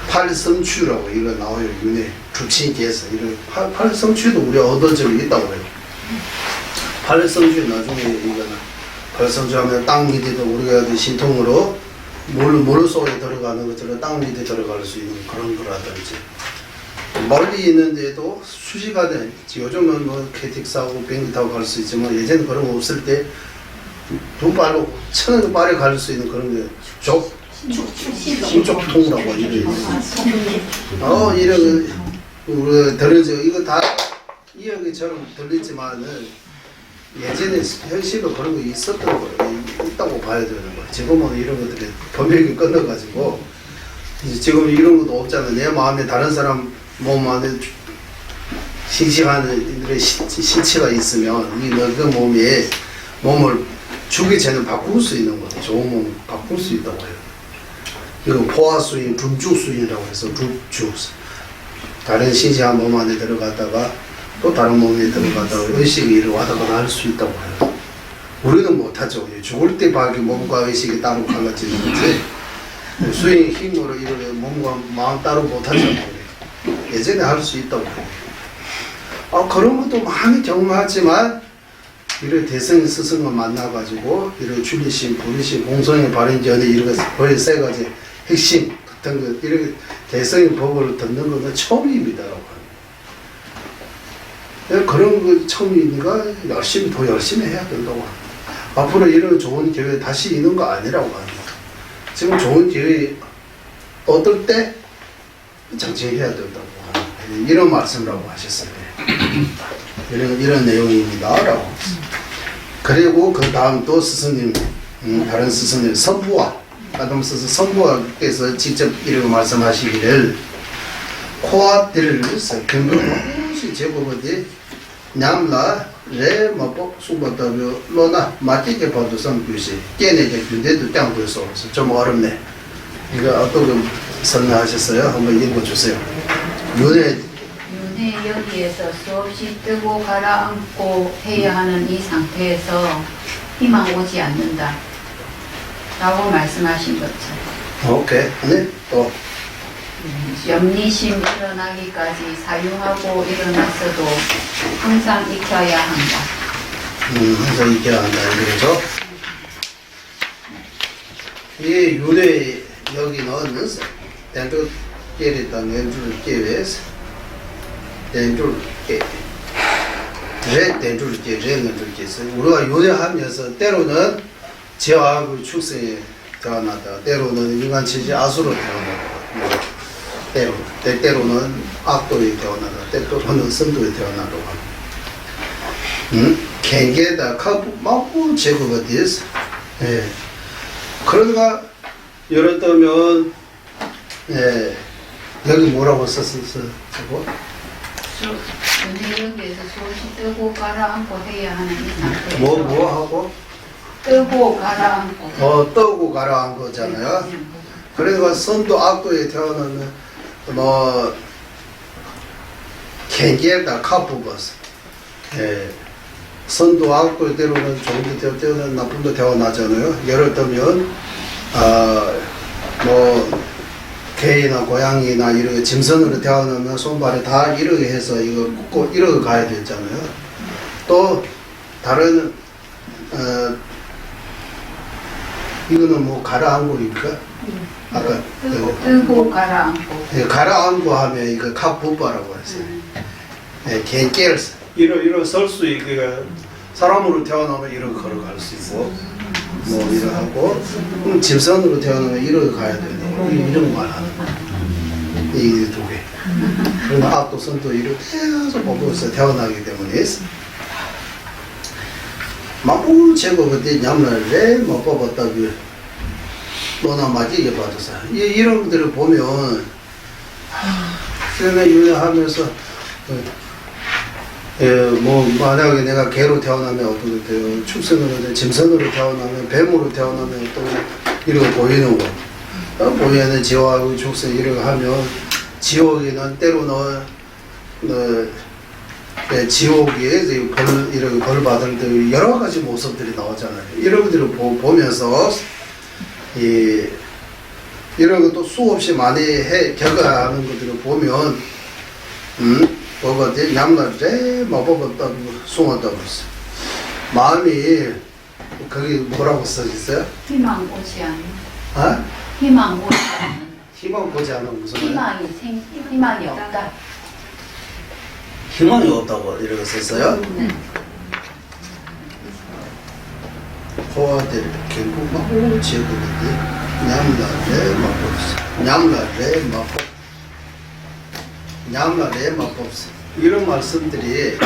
팔성취라고 이거 나와요. 윤회 주친께서 이런 팔성취도 우리가 얻은 적이 있다고 해요. 팔성취 나중에 이거는 팔성취하면 땅 밑에도 우리가 신통으로 물 속에 들어가는 것처럼 땅 밑에 들어갈 수 있는 그런 거라든지 멀리 있는데도 수시간에 요즘은 뭐 KTX 사고 비행기 타고 갈 수 있지만 예전에 그런 거 없을 때 두 발로 천원 발에 갈 수 있는 그런 게 신족통이라고 이래요. 이런 우리 들으죠. 이거 다 이야기처럼 들리지만은 예전에 현실로 그런 거 있었던 거예요. 있다고 봐야 되는 거예요. 지금은 이런 것들이 범역이 끊어가지고 이제 지금 이런 것도 없잖아요. 내 마음에 다른 사람 몸 안에 싱싱한 신체가 있으면 이 늙은 몸에 몸을 주기 전에 바꿀 수 있는 거예요. 좋은 몸 바꿀 수 있다고 해요. 이거 포화수인, 둠주수인이라고 해서 둠주 다른 신시한 몸 안에 들어갔다가 또 다른 몸에 들어갔다가 의식이 이렇게 왔다 갔다 할 수 있다고 해요. 우리는 못하죠. 죽을 때 밖에 몸과 의식이 따로 갈라지는 거지 수행 힘으로 이렇게 몸과 마음 따로 못하잖아요. 예전에 할 수 있다고 해요. 그런 것도 많이 경험하지만 이런 대성 스승을 만나가지고 이런 줄리심, 부리심, 공성의 발현 전에 이런 거의 세 가지 핵심 같은 것 이렇게 대성의 법을 듣는 것은 처음입니다라고 합니다. 그런 거 처음이니까 더 열심히 해야 된다고 합니다. 앞으로 이런 좋은 기회 다시 있는 거 아니라고 합니다. 지금 좋은 기회 얻을 때 정치해야 된다고 합니다. 이런 말씀이라고 하셨어요. 이런 내용입니다라고. 그리고 그 다음 또 스승님, 다른 스승님 선부와 아담스서 선부와께서 직접 이렇게 말씀하시기를 코아들을 근거없이 제법어디 냠라 레 마법 수바다며 로나 마티게 봐도 선규시 깨내게 군대도 땅고서 좀 어렵네. 이거 어떻게 설명하셨어요? 한번 읽어주세요. 윤회 여기에서 수없이 뜨고 가라앉고 해야 하는 이 상태에서 희망 오지 않는다 라고 말씀하신 것처럼 오케이. 네? 또 염리심 일어나기까지 사용하고 일어났어도 항상 익혀야 한다. 항상 익혀야 한다. 그렇죠? 이 윤회 여기는 대도 깨리다 내줄 깨외스 대줄 깨 대줄 깨 레는 깨서 우리가 윤회하면서 때로는 제왕의 축생에 태어나다 때로는 인간 체질 아수로 태어나다 때로는 악도에 태어나다 때로는 선도에 태어나다고 합니다. 갱게다 카부 마부 제거가 됐어. 그러니까 예를 들면 여기 뭐라고 썼었어? 여기에서 수없이 뜨고 가라앉고 해야 하는 이 상태에서 뭐 하고? 뜨고 가라앉고 뜨고 가라앉은 거잖아요. 그러니까 선도 악도에 태어나면 갱게다 카부버스 선도 악도 때로는 좋은도 때로는 나쁨도 태어나잖아요. 예를 들면 뭐 개나 고양이나 이렇게 짐승으로 태어나면 손발에 다 이렇게 해서 이거 꼭 이렇게 가야 되잖아요. 또 다른 이거는 뭐 가라앉고니까 아까 뜨고 가라앉고. 가라앉고 하면 이거 카푸바라고 했어요. 갱깨를 이러 설 수 있게 사람으로 태어나면 이렇게 걸어갈 수 있고 뭐 이러 하고 짐승으로 태어나면 이렇게 가야 되는 이런 말 하는 거. 이 두 개. 그러나 악도 선도 이렇게 계속 보고서 태어나기 때문에 마부 제거 그때 냠날래 못 뽑았다고 너나 맞이게 받아서 이런 것들을 보면 그러면 유행하면서 뭐 만약에 내가 개로 태어나면 어떻게 돼요? 축생으로 짐승으로 태어나면 뱀으로 태어나면 또 이렇게 보이는 거. 보이는 지옥하고 축생 이렇게 하면 지옥에는 때로는 지옥에 벌 이렇게 벌 받을 때 여러 가지 모습들이 나오잖아요. 이런 것들을 보면서 이런 것도 수없이 많이 겪어가는 것들을 보면 뭐가 돼? 냠날래 마법었다고 숭었다고 했어. 마음이 거기 뭐라고 써있어요? 희망 오지 않는. 아? 희망 오지 않는. 희망 보지 않은 무슨 말? 희망이 없다. 희망이 없다고 이렇게 썼어요? 소아들 경북마을 지역인데 냠날래 마법 냠날래 마법 냠날래 마법 이런 말씀들이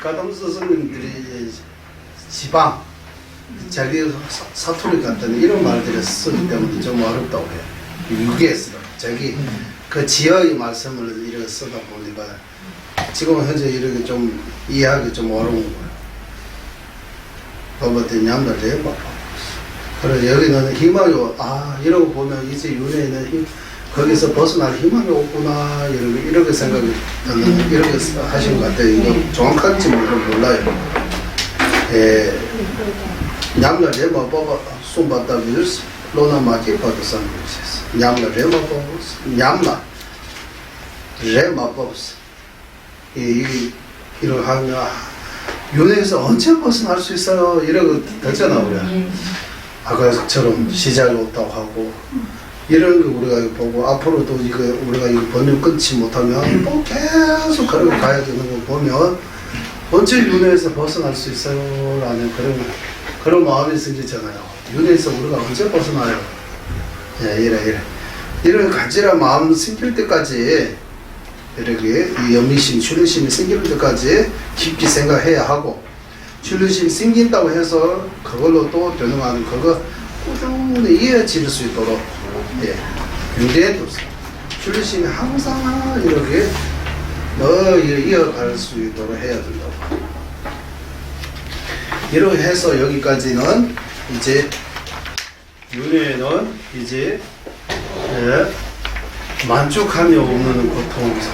가담 스승님들이 지방 자기 사투리 같은 이런 말들을 쓰기 때문에 좀 어렵다고 해요. 유기에서 자기 그 지역의 말씀을 이렇게 쓰다 보니까 지금 현재 이렇게 좀 이해하기 좀 어려운 거예요. 그것도 냠날래 마법. 그래 여기는 희망이 이러고 보면 이제 윤회에는 거기서 벗어날 희망이 없구나 이렇게 생각이 드는 이렇게 하신 것 같아요. 이거 정확한지 몰라요. 냠날래 마법 숨봤다고 로나 마치 받았어. 냠날래 마법 냠나 레 마법 이런 하면 윤회에서 언제 벗어날 수 있어요? 이러고 됐잖아 우리가. 아까처럼 시작이 없다고 하고 이런 거 우리가 보고 앞으로도 이거 우리가 이 번역 끊지 못하면 또 계속 그러고 가야 되는 거 보면 언제 윤회에서 벗어날 수 있어요? 라는 그런 마음이 생기잖아요. 윤회에서 우리가 언제 벗어나요? 이런 간절한 마음 생길 때까지 이렇게 이 영미심, 출리심이 생길 때까지 깊이 생각해야 하고 출리심이 생긴다고 해서 그걸로 또 변화하는 그거 꾸준히 이어질 수 있도록 유지해도 출리심이 항상 이렇게 이어갈 수 있도록 해야 된다고. 이렇게 해서 여기까지는 이제 윤회는 이제 만족함이 없는 고통에서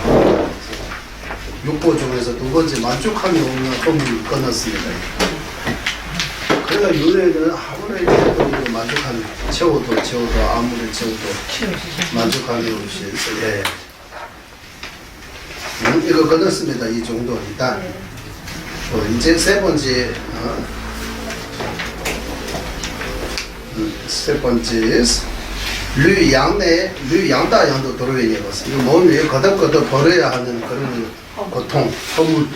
육보 중에서 두 번째 만족함이 없는 허물을 끊었습니다. 그러니까 윤회는 아무리 해도 만족함이 채워도 아무리 채워도 만족함이 없이 이거 끊었습니다. 이 정도 일단 이제 세 번째 류양다양도 도로에 봤어. 이거 몸이 거덕거덕 벌어야 하는 그런 고통, 허물.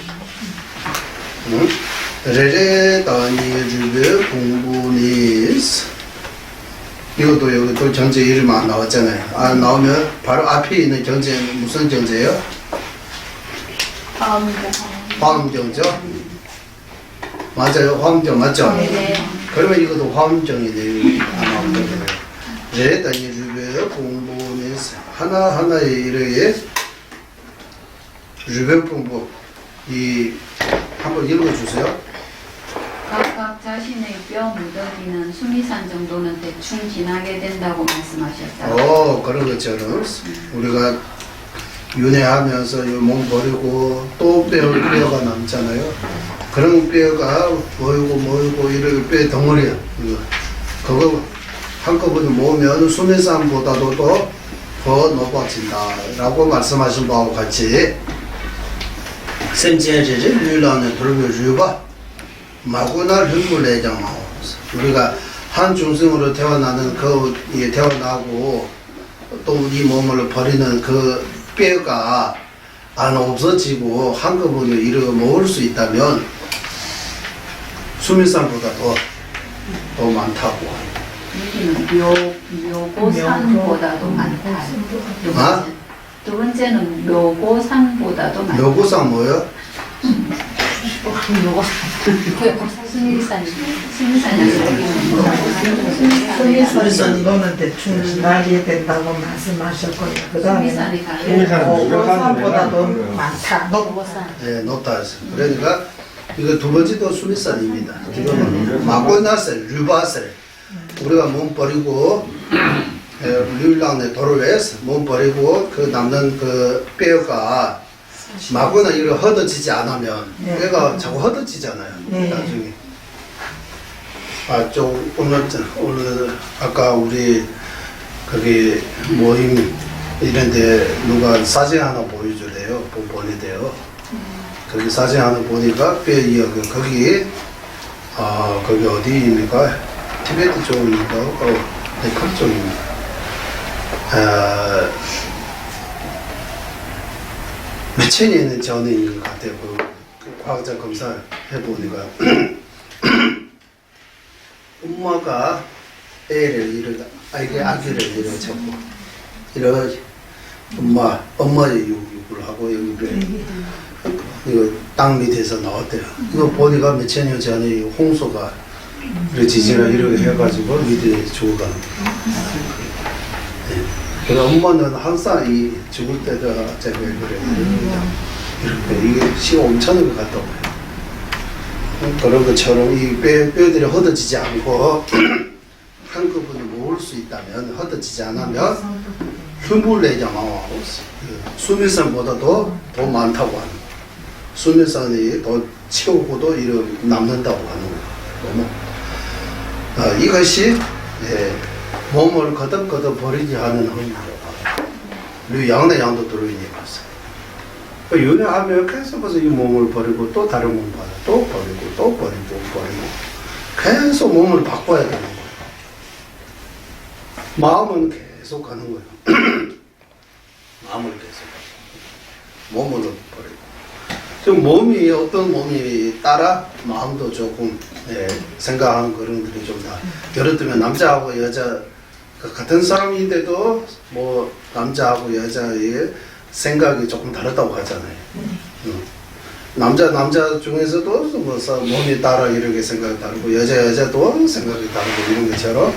레레다니르베 공부니스. 이것도 여기 또 경제 이름만 나왔잖아요. 나오면 바로 앞에 있는 경제는 무슨 경제예요? 화엄경죠? 맞아요. 화엄경 맞죠? 네. 그러면 이것도 화엄경이네요. 레레다니르베 공부니스. 하나하나의 이렇게 르베풍부 한번 읽어주세요. 각각 자신의 뼈 무더기는 수미산 정도는 대충 지나게 된다고 말씀하셨다. 그런 것처럼 우리가 윤회하면서 이 몸 버리고 또 뼈가 남잖아요. 그런 뼈가 모이고 이렇게 뼈 덩어리야. 이거 그거 한꺼번에 모으면 수면산보다도 더 높아진다라고 말씀하신 바와 같이 생체제제 류랑의 돌려주바 마구나 륜물내장 우리가 한 중생으로 태어나는 태어나고 또 이 몸을 버리는 그 뼈가 안 없어지고 한꺼번에 이렇게 모을 수 있다면 수밀산보다 더 많다고. 여기는 묘고산보다도 많다. 아? 두 번째는 묘고산보다도 많다. 묘고산 뭐요? 수밀산이 여기는 수미산 이거는 대충 날려야 된다고 말씀하셨고요. 그 다음에 고산보다도 많다. 높고산. 네, 높다 했어요. 그러니까 이거 두 번째도 수밀산입니다. 지금은 마고나셀, 류바셀 우리가 몸 버리고 류랑의 도로에서 몸 버리고 그 남는 그 뼈가 마구나 이렇게 헛어지지 않으면 뼈가 자꾸 헛어지잖아요. 네. 나중에 오늘 아까 우리 거기 모임 이런데 누가 사진 하나 보여주래요. 보내대요. 거기 사진 하나 보니까 뼈 이야기 거기 거기 어디입니까? 티베트 쪽입니까? 네팔 쪽입니다. 몇천 년 전에 있는 것 같아요. 그 과학자 검사 해보니까 엄마가 애를 아기를 이렇게 잡고 이렇게 엄마의 육을 하고 여기 이거 땅 밑에서 나왔대요. 이거 보니까 몇천 년 전에 홍수가 이렇게 지진을 이렇게 해가지고 밑에 죽어가는 거예요. 그래서 엄마는 항상 이 죽을 때가 제가 그래 이렇게 이게 시가 엄청난 것 같다고 해요. 그런 것처럼 이 뼈들이 헛어지지 않고 한꺼번에 모을 수 있다면 헛어지지 않으면 흉불내장하고 수밀산보다도 더 많다고 하는 거예요. 수밀산이 더 채우고도 이렇게 남는다고 하는 거예요. 이것이 몸을 거듭거듭 버리지 않는 흥미로 양내 양도 들어있니 봤어요. 윤회하면 계속해서 이 몸을 버리고 또 다른 몸 받아 또 버리고 또 버리고 계속 몸을 바꿔야 되는 거예요. 마음은 계속 가는 거예요. 마음을 계속 몸으로 버리고 좀 몸이 어떤 몸이 따라 마음도 조금 생각하는 그런 것들이 좀 다 예를 들면 남자하고 여자 같은 사람인데도 뭐 남자하고 여자의 생각이 조금 다르다고 하잖아요. 남자 중에서도 뭐 몸이 따라 이렇게 생각이 다르고 여자도 생각이 다르고 이런 것처럼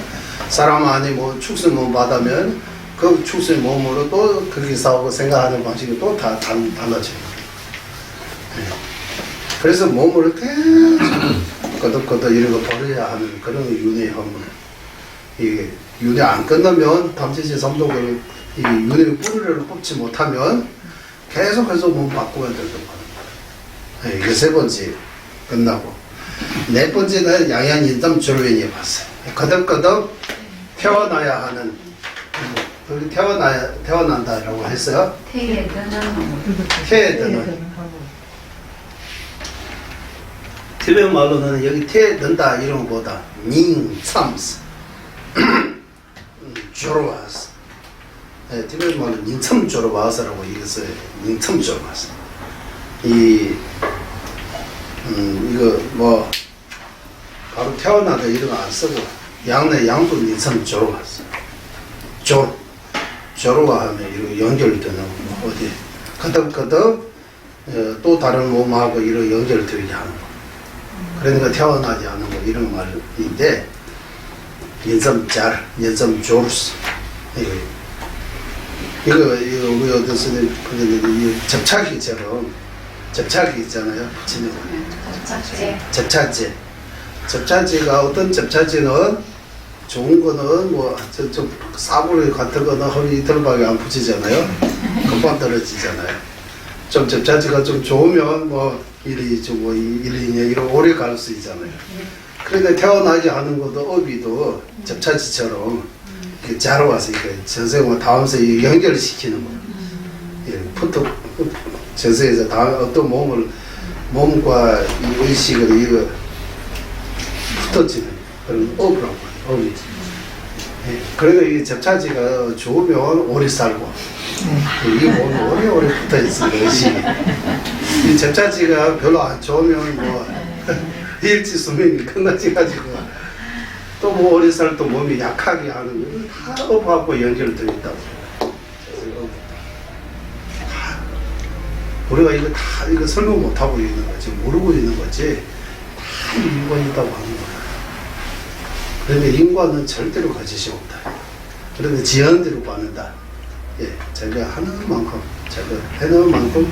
사람 안에 뭐 축생 몸 받으면 그 축생 몸으로 또 그렇게 싸우고 생각하는 방식이 또 다 달라져요. 그래서 몸을 계속 거듭거듭 이렇게 버려야 하는 그런 윤회의 허물. 이게 윤회 안 끝나면 담지지 삼독을 이 윤회의 뿌리를 뽑지 못하면 계속해서 몸 바꿔야 된다고 하는 거예요. 이게 세 번째 끝나고 네 번째는 양양인담 절wen이 봤어요. 거듭거듭 태어나야 하는 여기 태어난다라고 했어요. 태에 태에드는 티베트 말로는 여기 태든다 이런 것보다 닝참스 조로와스 티베트 말로 닝참 조로와스라고 이것을 닝참 조로와스 이거 뭐 바로 태어나다 이런 거 안 쓰고 양내 양도 닝참 조로와스 조로와 하면 이렇게 연결되는 거 어디 거듭거듭 또 다른 몸하고 이렇게 연결되게 하는 거. 그러니까 태어나지 않는 거 이런 말인데 연점 조르스 이거 우리 어디서는 접착이 있잖아요. 접착제가 어떤 접착제는 좋은 거는 뭐 좀 사물 같은 거는 허리 이틀밖에 안 붙이잖아요. 금방 떨어지잖아요. 좀 접착제가 좀 좋으면 뭐 일이 주고 이런 오래 갈 수 있잖아요. 그런데 태어나게 하는 것도 업이도 접차지처럼 이렇게 자러 와서 이렇게 전생과 다음세 연결시키는 거예요. 예, 붙어 전세에서 다음 어떤 몸과 이 의식을 이거 붙어지는 그런 업이라고 해요. 업이. 예, 그래도 이 접차지가 좋으면 오래 살고 이 몸이 오래오래 붙어 있어요. 의식이. 이 접차지가 별로 안 좋으면 뭐 일지 수명이 끝나지 가지고 또 뭐 오래 살 또 몸이 약하게 하는 거 다 업하고 연결되어 있다고. 우리가 이거 다 이거 설명 못 하고 있는 거지, 모르고 있는 거지. 다 인과 있다고 하는 거야. 그런데 인과는 절대로 거짓이 없다. 그런데 지연대로 받는다. 예, 자기가 하는 만큼, 자기가 해놓은 만큼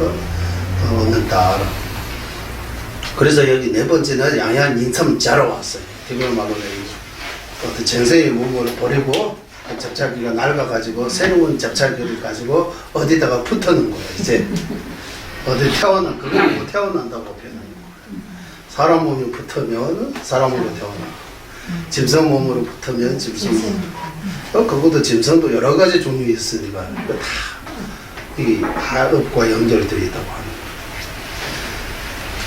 얻는다. 그래서 여기 네 번째는 양양 인참 자러 왔어요. 대변 말로 어떤 전생의 몸을 버리고 접착기가 낡아가지고 새로운 접착기를 가지고 어디다가 붙어는 거야. 이제 어디 태어난 그걸 못 태어난다고 표현하는 거야. 사람 몸이 붙으면 사람으로 태어나. 짐승 몸으로 붙으면 짐승 몸. 그것도 짐승도 여러 가지 종류 있으니까 이게 다 업과 연결되어 있다고 하는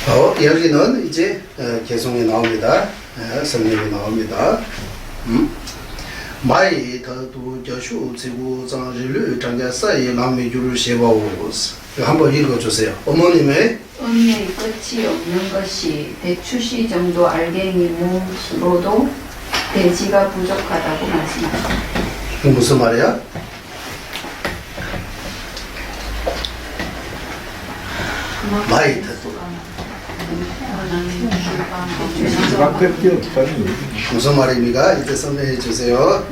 거예요. 여기는 이제 개성이 나옵니다. 성령이 나옵니다. 마이 더도 저슈 지구 장르를 장자 사이 남미주를 세워오스. 한번 읽어주세요. 어머님의 은혜의 끝이 없는 것이 대추시 정도 알갱이 몸으로도 대지가 부족하다고 말씀하셨습니다. 그 무슨 말이야? 마이 더 밖에 없다니. 무슨 말입니까? 이제 설명해 주세요.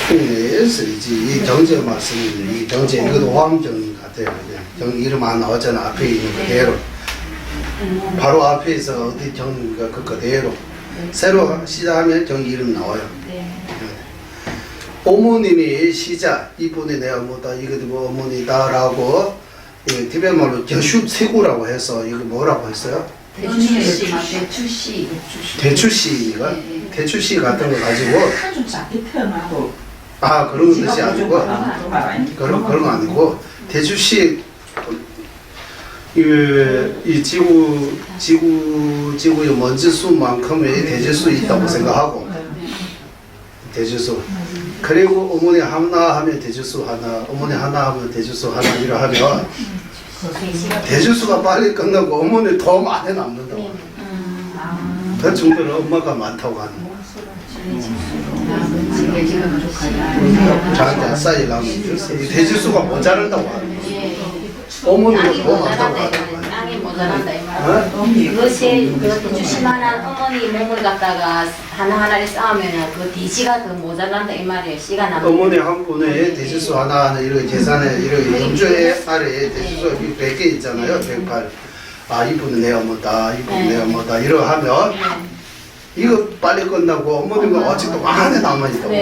그래서 이제 이 경제 말씀입니다. 이 경제 이것도 화엄경 같아요. 이름 안 나왔잖아. 앞에 있는 그대로. 바로 앞에서 어디 경가 그 그대로. 새로 시작하면 경 이름 나와요. 어머님이 시작 이분이 내 어머다 이것도 뭐 어머니다라고 티베트 말로 겨슈 세구라고 해서 이거 뭐라고 했어요? 대추시. 대추시가 대추시 같은 거 가지고 아주 작게 태어나고 그런 뜻이 아니고 그런 거 아니고 대추시 이 지구의 먼지수만큼의 대지수 있다고 생각하고 대지수. 그리고 어머니 하나 하면 대지수 하나, 어머니 하나 하면 대지수 하나 이러 하면 대지수가 빨리 끝나고 어머니 더 많이 남는다고. 그 정도로 엄마가 많다고 하는 거야. 자기가 싸이 나면 대지수가 모자란다고 하는 거야. 어머니가 더 많다고 하는 거야. 땅이 모자란다 이 말이야. 그것이 그 대추씨만한 어머니 몸을 갖다가 하나하나를 쌓으면 그 대지가 더 모자란다 이 말이에요. 씨가 나면. 어머니 한 분에 대지수 하나 이렇게 계산해 이렇게 염주에 아래 대지수 100개 있잖아요. 108. 이분은 내 어머다, 이분은 내 어머다 이러 하면 이거 빨리 끝나고 어머니가 아직도 많이 남아있다고.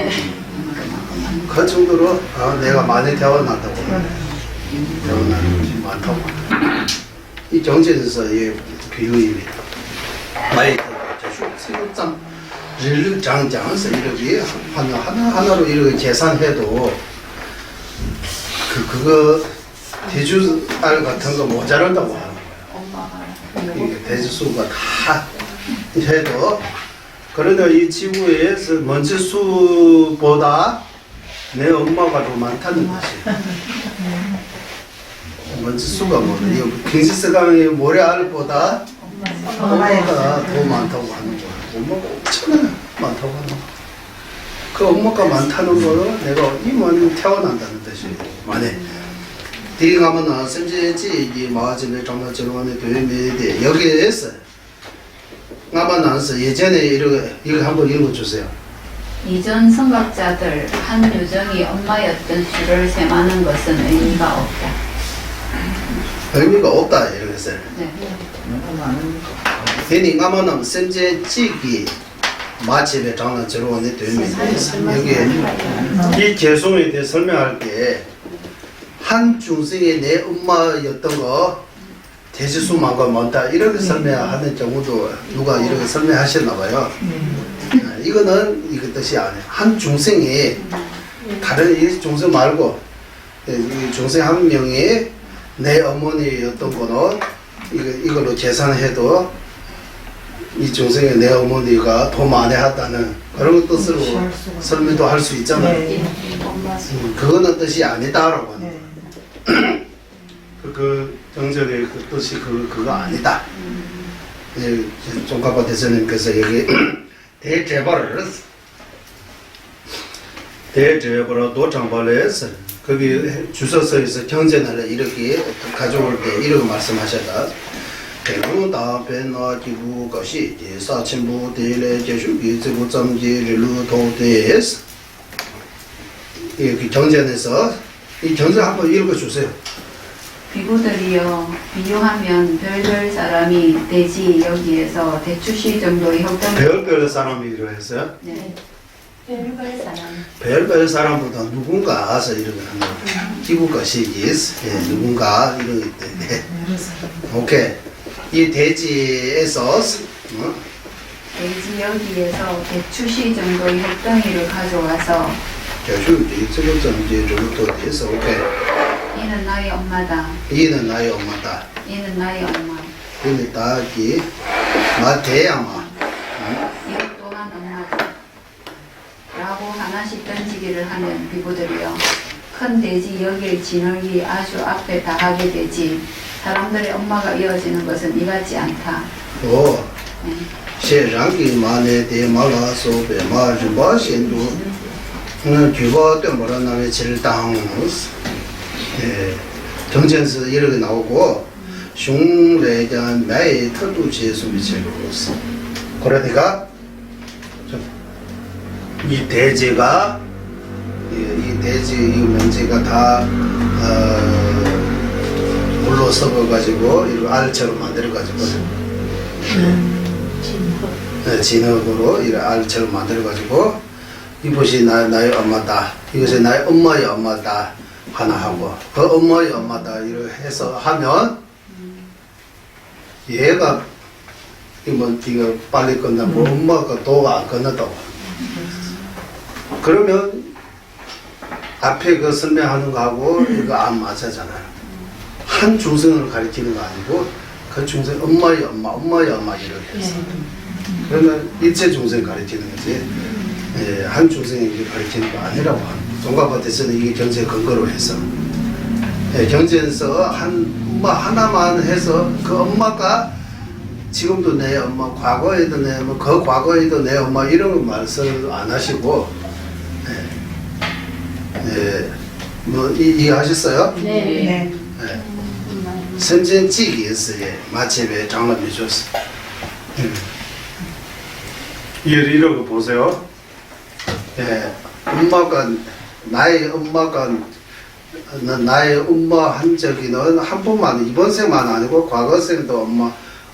그 정도로 내가 많이 태어난다고. 태어나는 것이 많다고. 이 경제에서 이 비유입니다. 마이 세부장 릴루 장장에서 이렇게 하나로 이렇게 계산해도 그거 대주알 같은 거 모자란다고 하는 거예요. 이게 대주수가 다 해도 그러나 이 지구에서 먼지수보다 내 엄마가 더 많다는 것이. 먼지수가 뭐냐? 경지서강의 모래알보다 엄마가 더 많다고 하는 거야. 엄마가 엄청나게 많다고 하는 거야. 그 엄마가 많다는 거는 내가 이만 태어난다는 뜻이에요. 만에 뒤에 가면은 심지지 이 마지막에 정말 저런에 배움에 여기에서 아마 나서 예전에 이거 한번 읽어주세요. 이전 성각자들 한 요정이 엄마였던 줄을 셈하는 것은 의미가 없다. 의미가 없다 이렇게 했어요. 네. 괜히 가면은 심지지 마집에 장난 제로원이 됩니다. 여기 이 개송에 대해 설명할 때 한 중생이 내 엄마였던 거 대지수만과 많다 이렇게 설명하는 경우도 누가 이렇게 설명하셨나 봐요. 이거는 이거 뜻이 아니에요. 한 중생이 다른 이 중생 말고 이 중생 한 명이 내 어머니였던 거는 이걸로 계산해도 이 중생이 내 어머니가 더 많이 했다는 그런 뜻으로 설명도 할 수 있잖아요. 네. 그거는 뜻이 아니다라고 하는 네. 그 정절의 그 뜻이 그거 아니다. 종가파 대선님께서 여기 대제벌을 도창벌에서 거기 주소서에서 경전을 이렇게 가져올 때 이렇게 말씀하셨다. 대루다 변화 기부 것이 사친부 대례 제주기 제부 점지를 도대에서 이렇게 경전에서 이 경전 한번 읽어주세요. 비구들이여 비유하면 별별 사람이 되지 여기에서 대추시 정도의 협동. 별별 사람이 이러했어요. 네. 별별 사람. 별별 사람보다 누군가 와서 이렇게 하는 기부가 시기스 누군가 이런 게 때문에 오케이 이 대지에서 돼지 여기에서 대추시 정도의 협덩이를 가져와서 교수님이 저것좀 해서 오케이 이는 나의 엄마다. 이는 나의 엄마다 이는 나의 엄마. 이는 다기 마대야마 이것 또한 엄마다. 라고 하나씩 던지기를 하면 비구들이여 큰 돼지 여길 진흙이 아주 앞에 닿게 되지 사람들의 엄마가 이어지는 것은 이같지 않다. 오 네. 세상기 만에 대마라소 배마르바 신도 규바 때문에 나의 질당 정전에서 이렇게 나오고 흉에 대한 매의特도 제수미 제로스 그러니까 이 대제가 이 대지 이 면제가 다 물로 섞어 가지고 이거 알처럼 만들어 가지고 진흙으로 이런 알처럼 만들어 가지고 이것이 나의 엄마다 이것이 나의 엄마의 엄마다 하나 하고 그 엄마의 엄마다 이렇게 해서 하면 얘가 이거 빨리 끝나고 엄마가 도가 안 끝났다고 그러면 앞에 그 설명하는 거하고 이거 안 맞아잖아요. 한 중생을 가리키는 거 아니고 그 중생 엄마의 엄마 엄마의 엄마 이렇게 해서 그러면 일체 중생 가리키는 거지 한 중생에게 가리키는 거 아니라고 합니다. 종가밭에서는 이게 경제 근거로 해서 경제에서 한 엄마 하나만 해서 그 엄마가 지금도 내 엄마 과거에도 내 엄마 그 과거에도 내 엄마 이런 거 말씀 안 하시고 뭐 이해하셨어요? 네. 네. 선전지기에서 마침에 장남이 줬어. 이런 거 보세요. 엄마가 나의 엄마 한 적이는 한 번만 이번 생만 아니고 과거 생도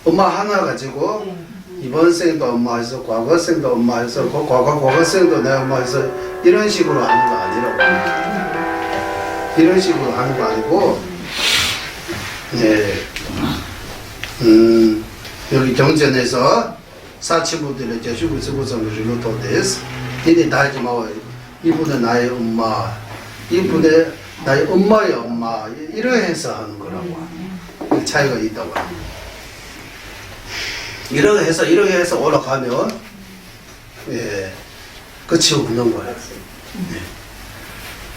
엄마 하나 가지고 이번 생도 엄마 해서 과거 생도 엄마 해서 그 과거 생도 내 엄마 해서 이런 식으로 하는 거 아니라고. 이런 식으로 하는 거 아니고 여기 경전에서 사치부들의 제주구 수구성을 도대스 이니 다하지 마요. 이분은 나의 엄마, 이분의 나의 엄마의 엄마 이렇게 해서 하는 거라고 그 차이가 있다고 합니다. 이렇게 해서 올라가면 끝이 없는 거예요.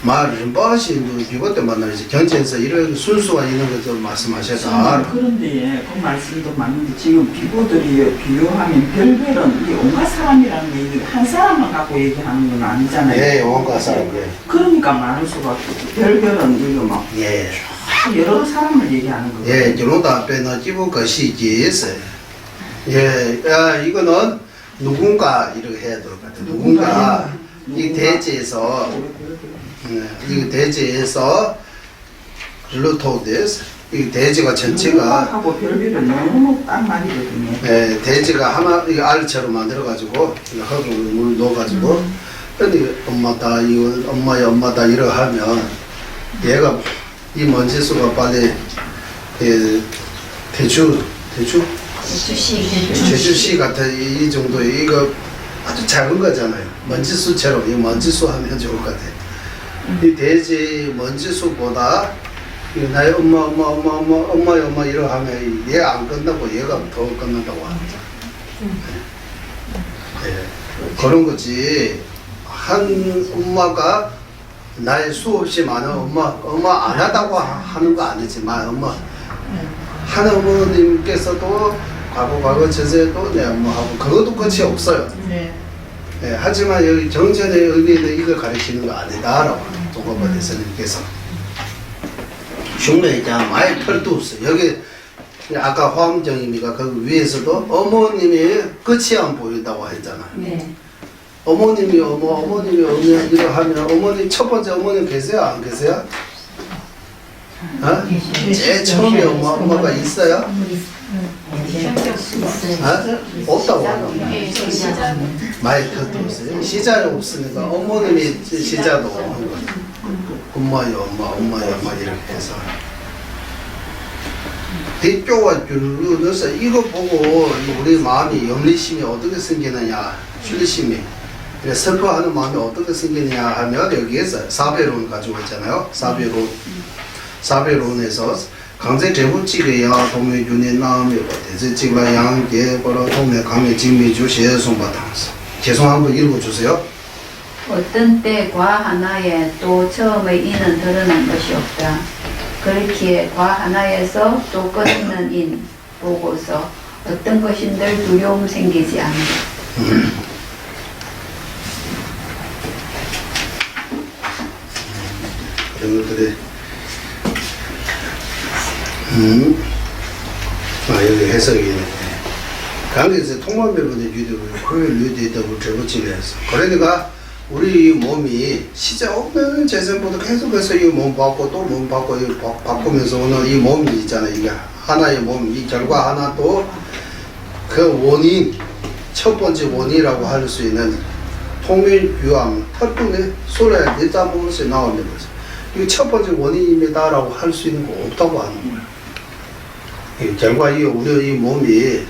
말을 빠시는 이것 때문에 경전에서 이런 순수가 있는 것을 말씀하셨다. 그런데 그 말씀도 맞는데 지금 비구들이 비유하면 별별은 이 온갖 사람이라는 얘기 한 사람만 갖고 얘기하는 건 아니잖아요. 예, 온갖 사람들. 그러니까 많을 수가 없고 별별은 이거 막 여러 사람을 얘기하는 거예요. 예, 결혼도 앞에는 기부 것이 있어요. 이거는 누군가 이렇게 해야 될 것 같아요. 누군가 이 대지에서 이 대지에서 루토데스 이 대지가 전체가 하고 별별은 너무 딱 말이거든요. 대지가 하나 이 알처럼 만들어 가지고 흙을 물 넣어 가지고 근데 엄마다 이거 엄마의 엄마다 이러 하면 얘가 이 먼지수가 빨리 제주시 같은 이 정도 이거 아주 작은 거잖아요. 먼지수처럼 이 먼지수 하면 좋을 것 같아요. 이 돼지 먼지수보다 이 나의 엄마 이러 하면 얘 안 끝나고 얘가 더 끝난다고 합니다. 그런 거지. 한 엄마가 나의 수없이 많은 엄마 안 하다고 하는 거 아니지만 한 어머님께서도 과거 전세도 내 엄마하고 그것도 끝이 없어요. 하지만 여기 정전의 의미는 이걸 가르치는 거 아니다라고 동갑아 대선님께서 중매에 대한 많이 털도 없어요. 여기 아까 화엄정입니까? 그 위에서도 어머님이 끝이 안 보인다고 했잖아요. 네. 어머님이 이러 하면 어머니 첫 번째 어머님 계세요? 안 계세요? 제일 처음에 엄마가 있어요? 없다고 합니다. 많이 털도 없어요. 시자가 없으니까 어머님이 시자도 없는 거죠. 엄마요 엄마 이렇게 해서 대표가 줄을 넣어서 이거 보고 우리 마음이 염리심이 어떻게 생기느냐 출리심이 슬퍼하는 마음이 어떻게 생기느냐 하면 여기에서 사배론 가지고 있잖아요. 사배론에서 강제 제부찌개야 동묘윤의 나음이고 대제찌가 양계 보러 동묘 강의 직미주시에 송바탕서 계속 한번 읽어주세요. 어떤 때 과 하나에 또 처음의 인은 드러난 것이 없다. 그렇기에 과 하나에서 또 끝있는 인 보고서 어떤 것인들 두려움 생기지 않는다. 그런 것들이 여기 해석이 있는데 강에서 통만배분의 유도를 그걸 유도했다고 제보치면서 그러니까 우리 몸이 시작 없는 재생보다 계속해서 이 몸 받고 또 몸 받고 바꾸면서 오는 이 몸이 있잖아요. 이게 하나의 몸, 이 결과 하나 또 그 원인 첫 번째 원인이라고 할 수 있는 통일유암 털뚱에 소리에 내다보면서 나오는 거죠. 이게 첫 번째 원인입니다라고 할 수 있는 거 없다고 하는 거예요. 이 결과 우리 이 몸이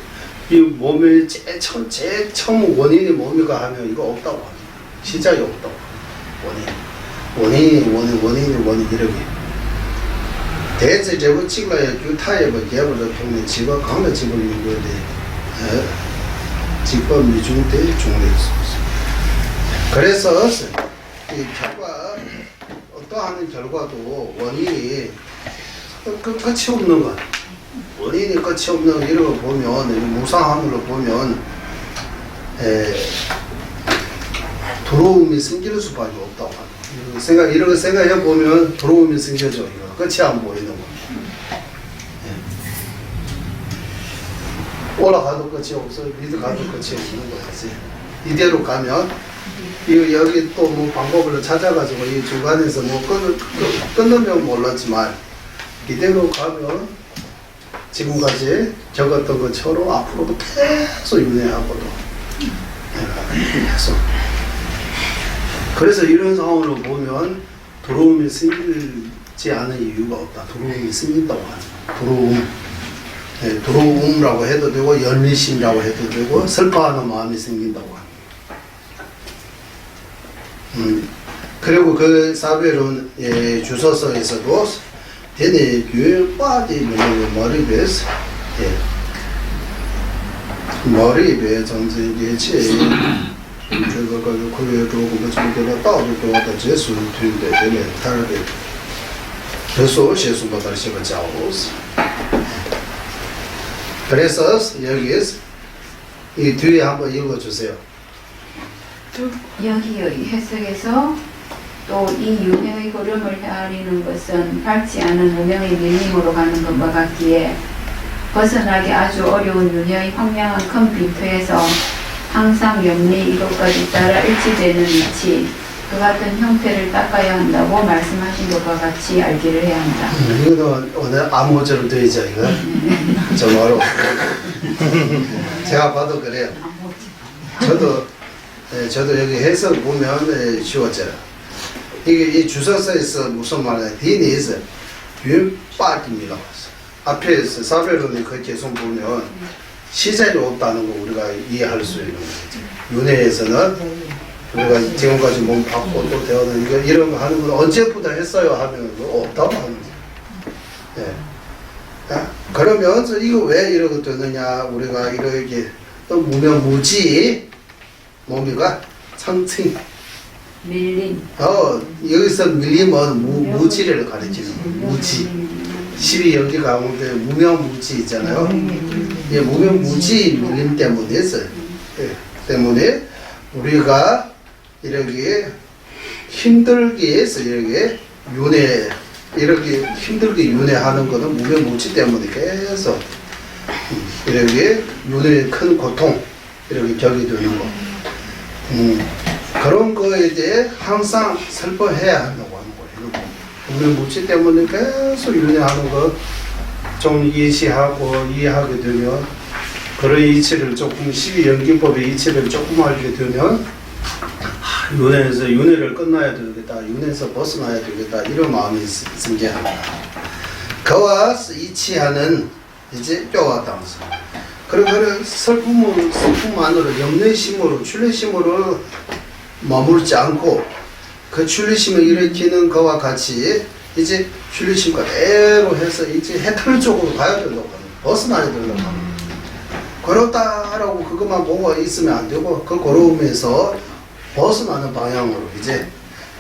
이 몸의 제일 처음 원인이 뭡니까 하면 이거 없다고 합니다. 시작이 없다고 원인이 이렇게 대체 제부 찍어야 규타에 뭐 개발을 통해 지가 강력 집을 연구돼 직법 미중대 중립 그래서 이 결과 어떠한 결과도 원인이 끝이 없는 것 원인이 끝이 없는 이런 거 보면 무상함으로 보면 두려움이 생길 수밖에 없다고 합니다. 이런 거 생각해 보면 두려움이 생겨져. 이거 끝이 안 보이는 거. 올라가도 끝이 없어. 밑에 가도 끝이 없는 거지. 이대로 가면 여기 또 뭐 방법을 찾아가지고 이 중간에서 뭐 끊으면 몰랐지만 이대로 가면 지금까지 적었던 것처럼 앞으로도 계속 윤회하고도 계속. 그래서 이런 상황으로 보면 두려움이 생기지 않은 이유가 없다. 두려움이 생긴다고 하는 두려움이라고 해도 되고 열미심이라고 해도 되고 슬퍼하는 마음이 생긴다고 합니다. 그리고 그 사배론 주소서에서도 대내 교회 빠지 머리배에서 머리배 정신 예치这个科学中我们从这个道路中的结束对对对他的그래서 세수보다 시가 자오스. 그래서 여기에서 이 뒤에 한번 읽어주세요. 여기의 해석에서 또 이 윤회의 흐름을 헤아리는 것은 밝지 않은 무명의 밀림으로 가는 것과 같기에 벗어나기 아주 어려운 윤회의 황량한 큰 빈터에서 항상 염리 이것까지 따라 일치되는 위치 그 같은 형태를 닦아야 한다고 말씀하신 것과 같이 알기를 해야 한다. 이거는 오늘 암호절로 되어 있죠, 이거. 정말로. 제가 봐도 그래요. 저도 여기 해석 보면 쉬워져요. 이게 이 주석서에서 무슨 말이야? 디니에서 윤빠입니다. 앞에서 사별론의 그 계속 보면 시제이 없다는 거 우리가 이해할 수 있는 거죠. 윤회에서는 우리가 지금까지 몸 받고 또 대화는 이런 거 하는 건 언제부터 했어요 하면 없다고 하는 거죠. 예. 야, 그러면 이거 왜 이러고 되느냐? 우리가 이렇게 또 무명무지 몸이가 상층 밀림. 여기서 밀림은 무지를 가리키는 거예요. 무지. 12연기 가운데 무명무지 있잖아요. 예, 무명무지 밀림 때문에 있어요. 예, 때문에 우리가 이렇게 힘들게 해서 이렇게 이렇게 힘들게 윤회하는 것은 무명무지 때문에 계속 이렇게 윤회의 큰 고통 이렇게 겪게 되는 거. 그런 거에 대해 항상 슬퍼해야 한다고 하는 거예요. 무명무지 때문에 계속 윤회하는 거 좀 이해하게 되면 그런 이치를 조금 12연기법의 이치를 조금 알게 되면 윤회를 끝나야 되겠다, 윤회에서 벗어나야 되겠다 이런 마음이 생겨합니다. 그와 이치하는 이제 뼈와 땅서. 그러면 슬픔만으로 염려심으로 출래심으로 머물지 않고 그 출래심을 일으키는 것과 같이 이제 출래심과 대로 해서 이제 해탈 쪽으로 가야 된다고 하는 거예요. 벗어나야 된다고 하는 거예요. 걸었다라고 그것만 보고 있으면 안 되고 그 걸어오면서 벗어나는 방향으로 이제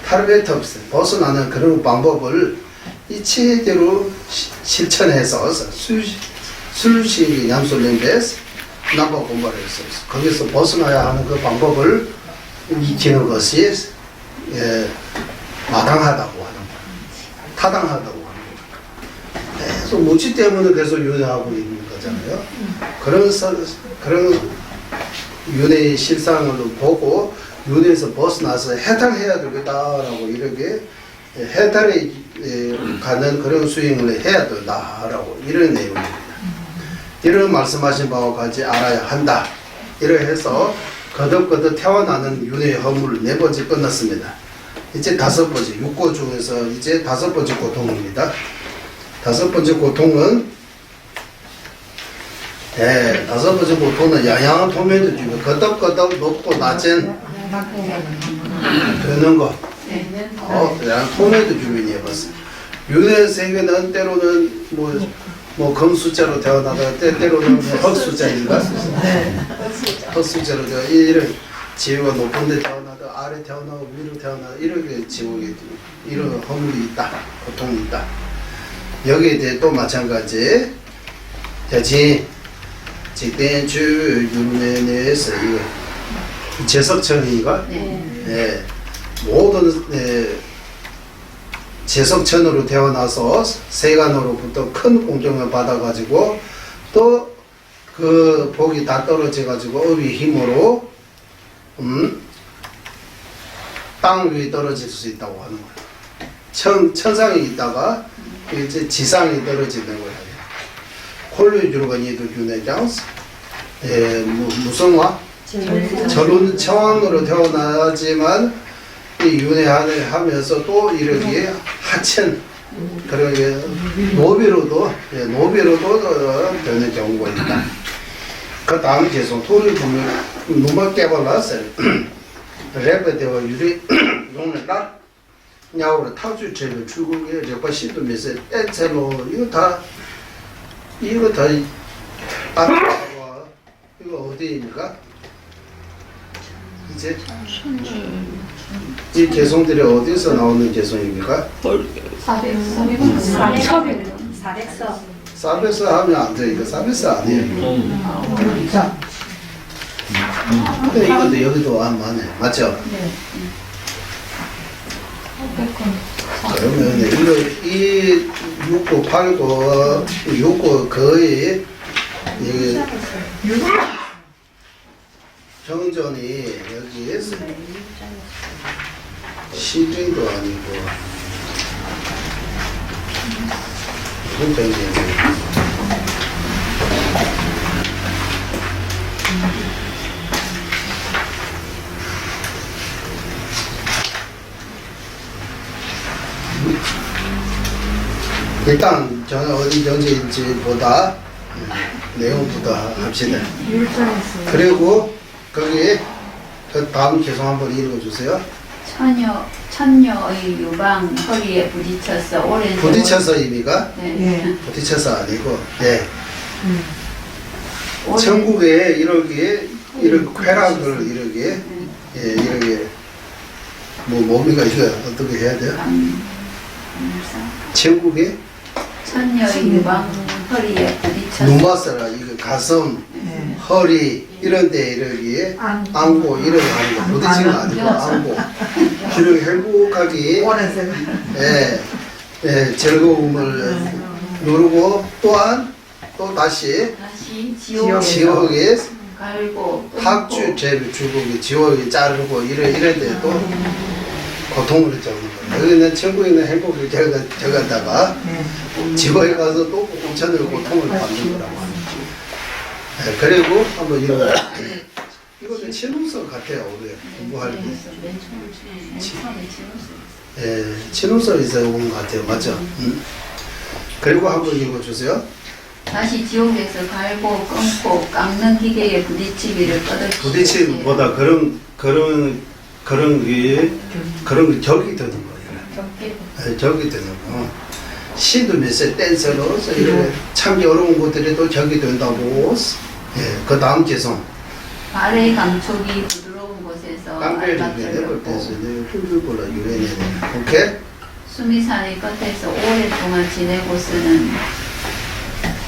탈베톱스 벗어나는 그런 방법을 이 체대로 실천해서 술식이 냠솔렌데스 남바 공부를 했어요. 거기서 벗어나야 하는 그 방법을 익히는 것이 마땅하다고 하는 거예요. 타당하다고 하는 거예요. 계속 무치 때문에 계속 윤회하고 있는 거잖아요. 그런 윤회의 실상을 보고 윤회에서 벗어나서 해탈해야 되겠다라고 이렇게 해탈에 가는 그런 수행을 해야 된다라고 이런 내용입니다. 이런 말씀하신 바와 같이 알아야 한다. 이렇게 해서 거듭거듭 태어나는 윤회의 허물을 4번째 끝났습니다. 이제 5번째 6고 중에서 이제 5번째 고통입니다. 5번째 고통은 5번째 고통은 양양한 토면도 중에 거듭거듭 높고 낮은 되는 거. 양양 토면도 주민이 해봤어. 윤회 세계는 때로는 뭐 금수자로 태어나다가 때로는 헛수자인가? 헛수자로 태어나 이런 지위가 높은 데 태어나다 아래 태어나고 위로 태어나다 이렇게 지옥에 이런 허물이 있다. 고통이 있다. 여기에 대해 또 마찬가지. 대신 직대주 윤회에서 이거 제석천이가 모든 제석천으로 태어나서 세간으로부터 큰 공경을 받아가지고 또 그 복이 다 떨어져가지고 업의 힘으로 땅 위에 떨어질 수 있다고 하는 거예요. 천상에 있다가 이제 지상에 떨어지는 거예요. 콜류주로가니도 균회장스 무성화 저런 청왕으로 태어나지만 이 윤회하면서 또 이렇게 하천 그러게 노비로도 되는 경우가 있다. 그 다음 계속 토를 보면 누가 깨발랐어요. 랩에 대와 유리 용을 딱 야우를 타주체를 출국에 랩과 시도면서 에체로 이거 다 이거 어디입니까? 이제 이 개성들이 어디서 나오는 개성입니까? 사베서 하면 안 돼. 이거 사베서 아니에요. 근데 이것도 여기도 안 맞네. 맞죠? 그러면 이 6구, 8구, 6구 거의 이게 정전이 여기에서 시주도 아니고 무슨 병이에요? 일단 저는 어디 정지인지보다 내용부터 합시다. 율전에서 그리고 거기에 그 다음 개성 한번 읽어주세요. 천녀의 유방 허리에 부딪혀서 오랜 세월- 부딪혀서 의미가 네. 예. 부딪혀서 아니고 예. 오랜- 천국에 이렇게 쾌락을 이렇게 예, 이렇게 뭐 뭡니까 이거 어떻게 해야 돼요? 천국에 천녀의 유방 허리에 부딪혀서 눈맞서라 이거 가슴 예. 허리 이런 데 이렇게 안고 이렇게 하는 거 부딪히는 거 아니고 안고 이렇게 행복하게 오랜 세월. 예, 예, 즐거움을 누르고 또한 또 다시 다시 지옥에 지옥에 갈고 학주 죄를 주고 지옥에 자르고 이런 데도 고통을 적는 거예요. 여기는 천국에 있는 행복을 적었다가 지옥에 가서 또 공천을 고통을 받는 거라고 하는 거예요. 예, 그리고 한번 이거는 친홍서 같아요. 우리 공부할 때. 예, 친홍서에서 온 것 같아요. 맞죠? 그리고 한번 읽어주세요. 다시 지옥에서 갈고 끊고 깎는 기계에 부딪히기를 꺼득 부딪힘보다 그런 게 격이 드는 거예요. 예, 격이 드는 거. 시도 몇세 댄서로서 이렇게 참 어려운 것들이 또 격이 된다고. 예, 그 다음 개성. 발의 감촉이 부드러운 곳에서 깡패를 내볼 때서 훌훌불러 유래내네. 오케이? 수미산의 끝에서 오랫동안 지내고서는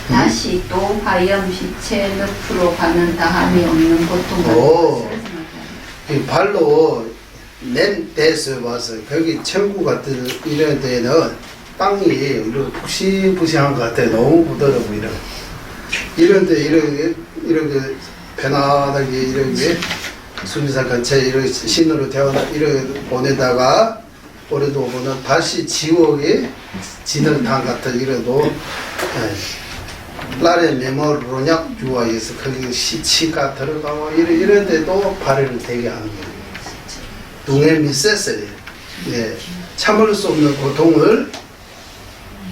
다시 또 화염 시체 늪으로 가는 다함이 없는 고통을 오. 생각합니다. 이 발로 낸 데서 와서 거기 천국 같은 이런 데는 땅이 이렇게 푹신푹신한 것 같아요. 너무 부드럽고 이런 데 이렇게 편안하게 이렇게 수미산 근처에 이렇게 신으로 태어나 이렇게 보내다가 올해도 보면 다시 지옥에 진흙탕 같은 이래도 라레 메모로냐 주와에서 거기 시치가 들어가고 이런 데도 발해를 되게 하는 거예요. 둥에 미세스에 예, 참을 수 없는 고통을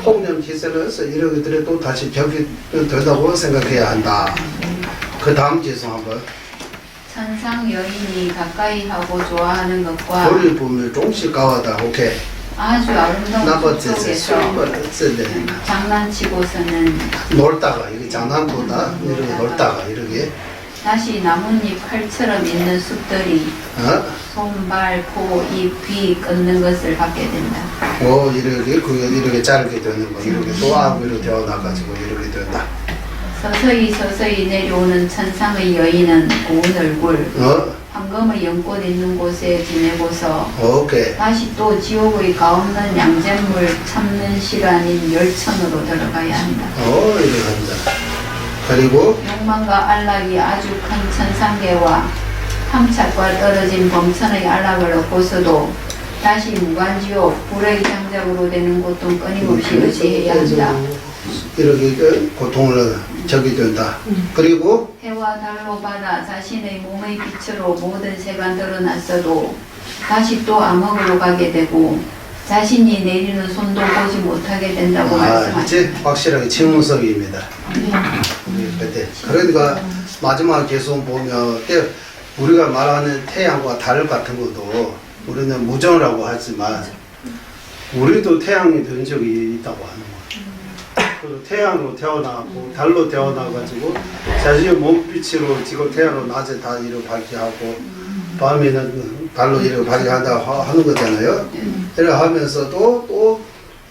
폭염 기세로서 이런 것들에 또 다시 벽이 되다고 생각해야 한다. 그 다음 지성 한번 천상 여인이 가까이 하고 좋아하는 것과 볼을 보면 조금씩 가와다. 오케이. 아주 아름다운 나버트에서 숲속에서 술을 쓰네. 장난치고서는 놀다가 이게 장난보다 이렇게 놀다가 이렇게 다시 나뭇잎 칼처럼 있는 숲들이 손, 발, 코, 입, 귀 끊는 것을 받게 된다. 이렇게 자르게 되는 거 이렇게 또 앞으로 되어나가지고 이렇게 된다. 서서히 내려오는 천상의 여인은 고운 얼굴, 황금의 연꽃 있는 곳에 지내고서 오케이. 다시 또 지옥의 가없는 양잿물 참는 시간인 열천으로 들어가야 한다. 이렇게 한다. 그리고 욕망과 안락이 아주 큰 천상계와 함착과 떨어진 범천의 안락을 얻고서도 다시 무간지옥, 불의 장작으로 되는 고통 끊임없이 의지해야 한다. 이렇게 고통을 적이 된다. 그리고 해와 달로 받아 자신의 몸의 빛으로 모든 새가 드러났어도 다시 또 암흑으로 가게 되고 자신이 내리는 손도 보지 못하게 된다고 말씀하셨다. 이제 확실하게 친문성입니다. 그러니까 마지막 계속 보면 우리가 말하는 태양과 달 같은 것도 우리는 무정이라고 하지만 우리도 태양이 된 적이 있다고 하는 거예요. 그리고 태양으로 태어나고 달로 태어나가지고 자신의 몸빛으로 지금 태양으로 낮에 다 이렇게 밝게 하고 밤에는 달로 이렇게 밝게 한다고 하는 거잖아요. 이렇게 하면서도 또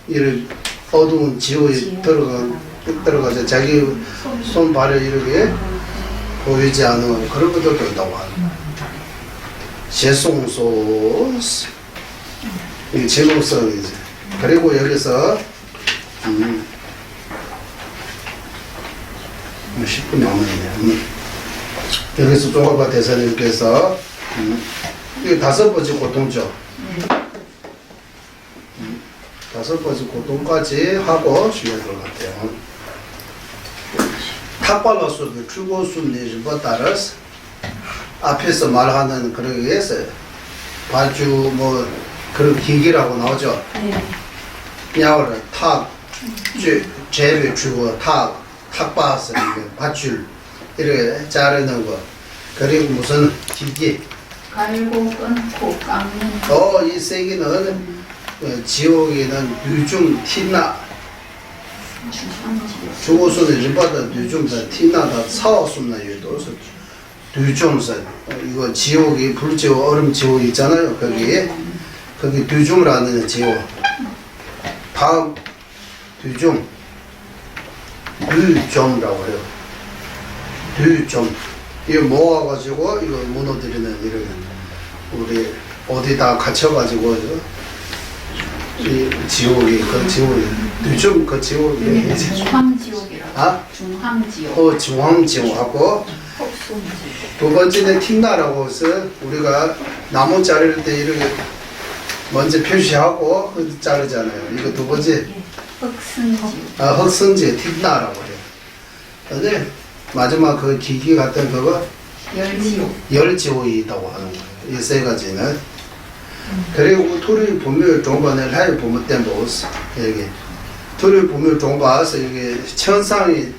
이렇게 어두운 지옥에 들어가서 자기 손발을 이렇게 보이지 않은 그런 것도 된다고 하는 거예요. 제송소 이게 제목성이지. 그리고 여기서 10분 남았네. 여기서 조가바 대사님께서 이게 5번째 고통죠. 5번째 고통까지 하고 쉬어야 될 것 같아요. 탁발로서도 주고순의 뭐 따라서 앞에서 말하는 그런 게서 발주 뭐 그런 기기라고 나오죠. 야월 탁 제외 주고 탁바스 밧줄 이렇게 자르는 거 그리고 무슨 기기 갈고 끊고 깎는 이 세기는 지옥에는 뉴중 티나 주고서는 일반다 뉴중 다 티나다 사오순나 유도 뉴중선 이거 지옥이 불지옥 얼음 지옥 있잖아요. 거기 뉴중이라는 지옥 다음 뉴중 뉴종이라고 해요. 뉴종 이거 모아가지고 이거 무너뜨리는 이런 우리 어디다 갇혀가지고 이 지옥이 그 지옥이 뉴종 그 지옥이 중황지옥이라고. 중황지옥. 중황지옥하고 두 번째는 틴나라고 해서 우리가 나무 자를 때 이렇게 먼저 표시하고 자르잖아요. 이거 두 번째 흑승지옥. 흑성지 틴나라고 해요. 근데 마지막 그 기기 같은 그거 열지옥. 열지옥이 있다고 하는 거예요. 이 세 가지는. 그리고 토리 보물 종반을 하여 보물 때 먹었어. 여기 토리 보물 종반에서 여기 천상이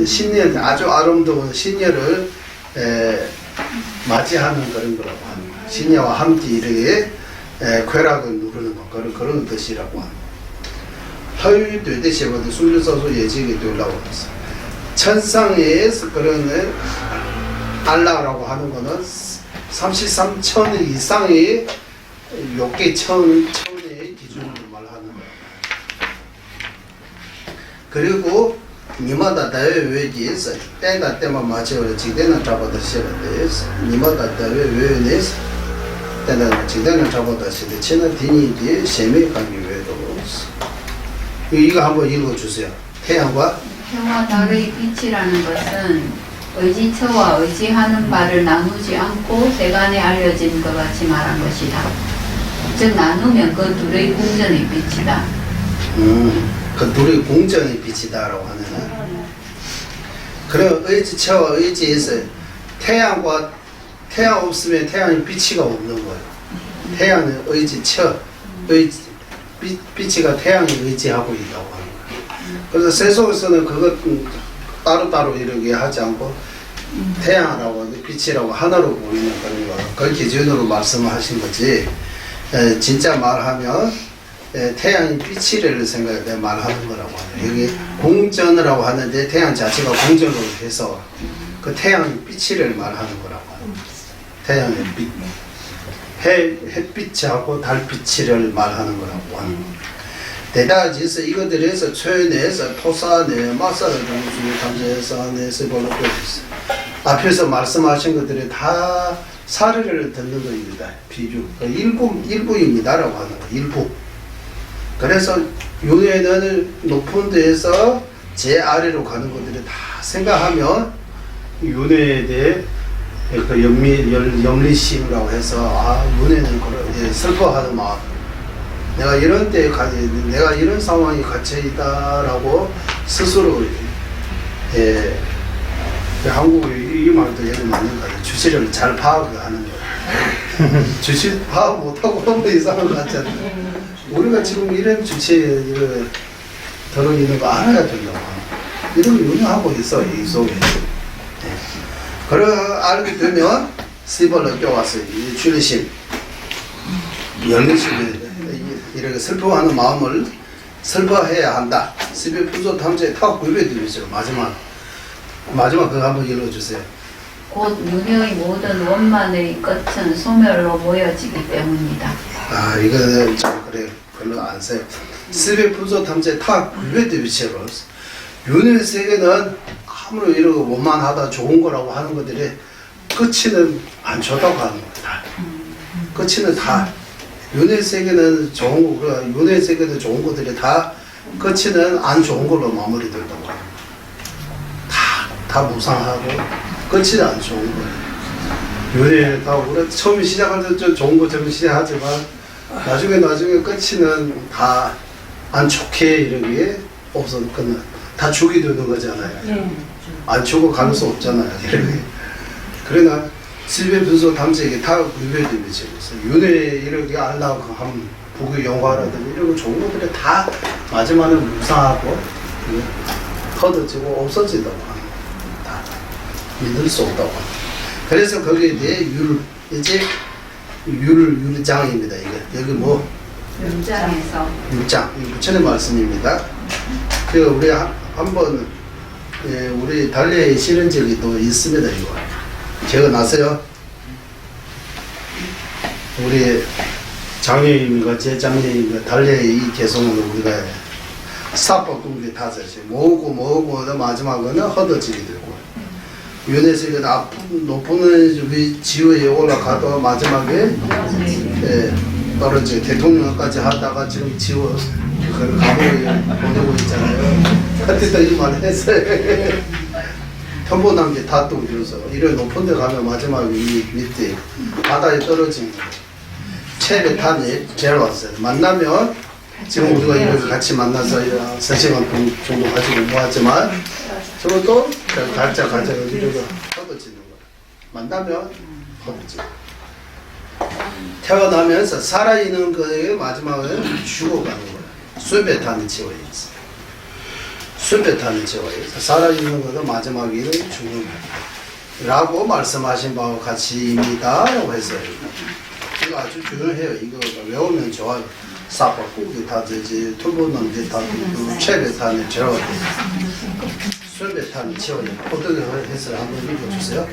신년 아주 아름다운 신년을 맞이하는 그런 거라고 하는 거예요. 신녀와 함께 이렇게 쾌락을 누르는 거 그런 뜻이라고 하는 거예요. 허위 되듯이보다 숨겨서서 예지게 되려고 했어. 천상에서 그런 알라라고 하는 거는 33천 이상의 욕계 천의 기준으로 말하는 거예요. 그리고 니마다 대회 외기에서 때가 때만 맞춰서 지대는 잡아다 시작돼서 니마다 대회 외에서 때는 지대는 잡아다 시대 치는 디니디의 셈이 가기 외에도 이거 한번 읽어주세요. 태양과 해와 달의 빛이라는 것은 의지처와 의지하는 바를 나누지 않고 세간에 알려진 것 같이 말한 것이다. 즉 나누면 그 둘의 공전의 빛이다. 그 둘의 공전의 빛이다라고 하는. 그럼 의지처와 의지에서 태양 없으면 태양의 빛이가 없는 거예요. 태양은 의지처, 빛이가 태양에 의지하고 있다고 하는 거예요. 그래서 세속에서는 그것 따로따로 이렇게 하지 않고 태양하고 빛이라고 하나로 보이는 그런 거. 그 기준으로 말씀하신 거지. 진짜 말하면 태양이 빛이래를 생각해 말하는 거라고 하네요. 여기 공전이라고 하는데 태양 자체가 공전으로 해서 그 태양이 빛이래를 말하는 거라고 하는 태양의 빛. 햇빛하고 달빛이를 말하는 거라고 하는 거. 대다지에서 이것들에서 초연에서 토사내 마사를 정수 탐재에서 내서 볼록되어 있어. 앞에서 말씀하신 것들이 다 사례를 듣는 겁니다. 비주 일부입니다라고 하는 거. 일부. 그래서 윤회는 높은 데에서 제 아래로 가는 것들이 다 생각하면 윤회에 대해 그 염리심이라고 해서 윤회는 슬퍼하는 마음. 내가 이런 때 내가 이런 상황에 갇혀 있다라고 스스로 한국의 이 말도 예를 맞는 거예요. 주체를 잘 파악하는 거예요. 주체 파악 못하고 너무 이상한 것 같잖아요. 우리가 지금 이런 주체에 들어있는 거 알아야 된다고. 이런 거 운영하고 있어 이 속에. 그래 알게 되면 시벌을 껴왔어요. 이 출리심, 열리심. 이렇게 슬퍼하는 마음을 슬퍼해야 한다. 시베 푸조 탐제 타 구입해 드리죠. 마지막 그거 한번 읽어주세요. 곧 윤회의 모든 원만의 끝은 소멸로 모여지기 때문이다. 이거는 좀 그래 별로 안 세. 시베 푸조 탐제 타 구입해 드리죠. 윤회 세계는 아무리 이러고 원만하다 좋은 거라고 하는 것들이 끝이는 안 좋다고 하는 거다. 끝이는 다. 윤회 세계는 좋은 거, 윤회 세계도 좋은 것들이 다 끝이는 안 좋은 걸로 마무리된다고 합니다. 다 무상하고 끝이 안 좋은 거예요. 윤회 다 우리 처음에 시작할 때 좀 좋은 것처럼 시작하지만 나중에 끝이는 다 안 좋게 이렇게 없었거나 다 죽이 되는 거잖아요. 안 죽어 갈 수 없잖아요. 이렇게. 그러나 실베 분소 담색이 다 유배되죠. 윤회 이렇게 알라고 하면 북의 영화라든지 이런 좋은 것들이 다 마지막에 무상하고 걷어지고 없어지다고 하는 거예요. 다 믿을 수 없다고 하는 거예요. 그래서 거기에 대해 유장입니다. 이게 여기 뭐 율장에서 율장 이 부처님 말씀입니다. 그 우리 한번 우리 달래에 실은 적이 또 있습니다. 이거 기억나세요? 우리 장녀님과 제 장녀님과 달래에 이 개성으로 우리가 사법궁기 타자지 모으고 마지막에는 헛어지게 되고 윤회에서 이거 높은 지위에 올라가도 마지막에 떨어지게 대통령까지 하다가 지금 지워 그 감옥에 보내고 있잖아요. 그때도 이 말 했어요. 현보남기 다또 비로소 이런 높은 데 가면 마지막에 이 밑에 바다에 떨어진 거예요. 체베 탄이 제일 왔어요. 만나면 지금 우리가 이렇게 같이 만나서 3시간 정도 가지고 모았지만 저것도 각자 가져가지고 헛어지는 거예요. 만나면 헛어지고 태어나면서 살아있는 거에 마지막에 죽어가는 거예요. 수배탄이 지워져 있어요. 수배탄이 지워져 있어요. 살아있는 것도 마지막에는 죽는 거예요. 라고 말씀하신 바와 같이입니다. 라고 했어요. 이거 아주 중요해요. 이거 외우면 좋아요. 사법국이 다되지, 투보는데 다되고, 최배탄이 지워져 있어요. 수배탄이 지워져 있어요. 어떻게 했어요? 한번 읽어주세요.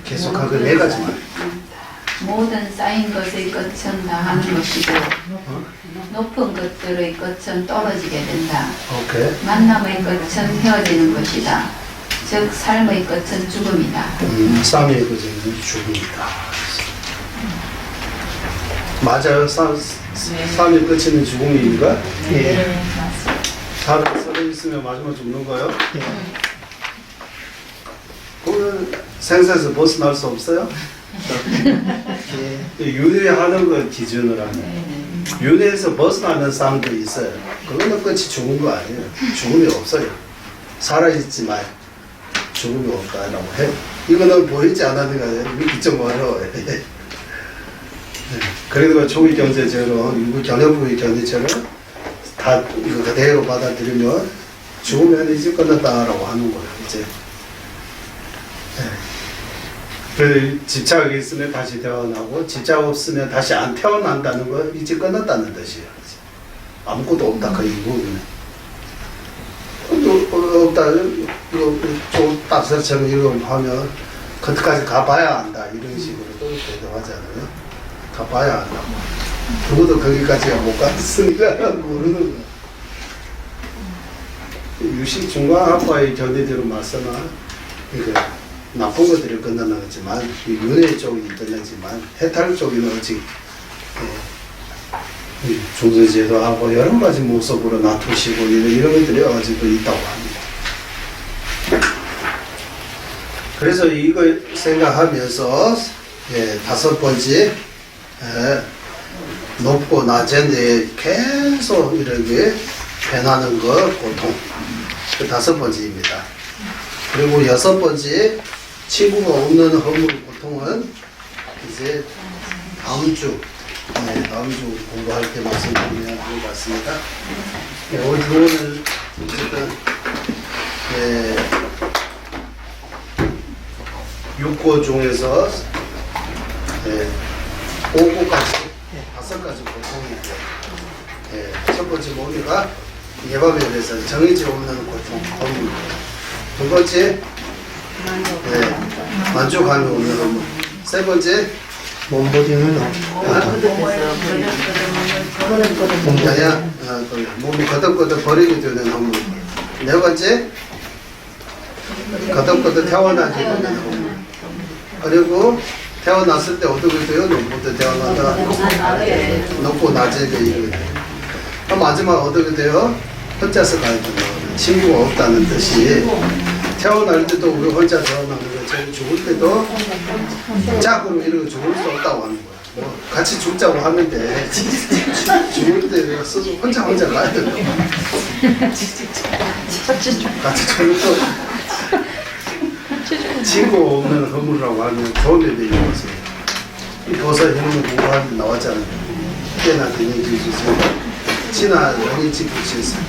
계속 그걸 네 가지만. 모든 쌓인 것의 끝은 다하는 것이고 높은 것들의 끝은 떨어지게 된다. 오케이. 만남의 끝은 헤어지는 것이다. 즉 삶의 끝은 죽음이다. 쌈의 끝은 죽음이다. 맞아요. 쌈의 끝은 죽음입니까? 예. 다들 썰어 있으면 마지막 죽는 거요? 그러면 생사에서 벗어날 수 없어요? 윤회하는 걸 기준으로 하면 윤회에서 벗어나는 사람들이 있어요. 그거는 끝이 죽은 거 아니에요. 죽음이 없어요. 살아있지만 죽음이 없다라고 해. 이거는 보이지 않았는가 믿기 좀 어려워요. 그래도 조기 경제처럼 일부 경영부의 경제처럼 다 이거 그대로 받아들이면 죽으면 이제 끝났다라고 하는 거예요. 이제. 그 집착이 있으면 다시 태어나고 집착 없으면 다시 안 태어난다는 거 이제 끝났다는 뜻이에요. 아무것도 없다 그 이후는 없다 이거 좀 딱서처럼 이거 하면 그때까지 가봐야 한다 이런 식으로 또 대답하잖아요. 가봐야 한다고. 누구도 거기까지가 못 갔으니까 모르는 거야. 유식 중간학과의 견해대로 말씀은 이게 나쁜 것들이 끝나는 거지만 윤회 쪽이 끝나지만 해탈 쪽에는 아직 중세제도 하고 여러 가지 모습으로 놔두시고 이런 것들이 아직도 있다고 합니다. 그래서 이걸 생각하면서 다섯 번째 높고 낮은데 계속 이렇게 변하는 것 고통 그 다섯 번째입니다. 그리고 여섯 번째 친구가 없는 허물 고통은 이제 다음 주 공부할 때 말씀드리면 될 것 같습니다. 오늘 어쨌든 6고 중에서 5고까지 5가지 고통이 있고 첫 번째 모두가 예방에 대해서 정해져 없는 고통, 허물. 두 번째 만족함이 없는 허물. 세 번째 몸부림은 몸이 거듭거듭 버리게 되는 허물. 네 번째 거듭거듭 태어나게 되는 허물. 그리고 태어났을 때 어떻게 돼요? 높부터 태어나다 높고 낮에 이렇게 돼요. 마지막 어떻게 돼요? 혼자서 가야 돼요. 친구가 없다는 뜻이 태어날 때도 우리 혼자 태어나는 거죠. 죽을 때도 짝으로 이렇게 죽을 수 없다고 하는 거야. 뭐 같이 죽자고 하는데 죽을 때 내가 스스로 혼자 가야 된다. 같이 죽는 거 지고 없는 허물이라고 하면 도움이 되는 것은 이 보살 형님 공부하는데 나왔잖아요. 깨나 되는지 주세요. 지나 영일지 붙이세요.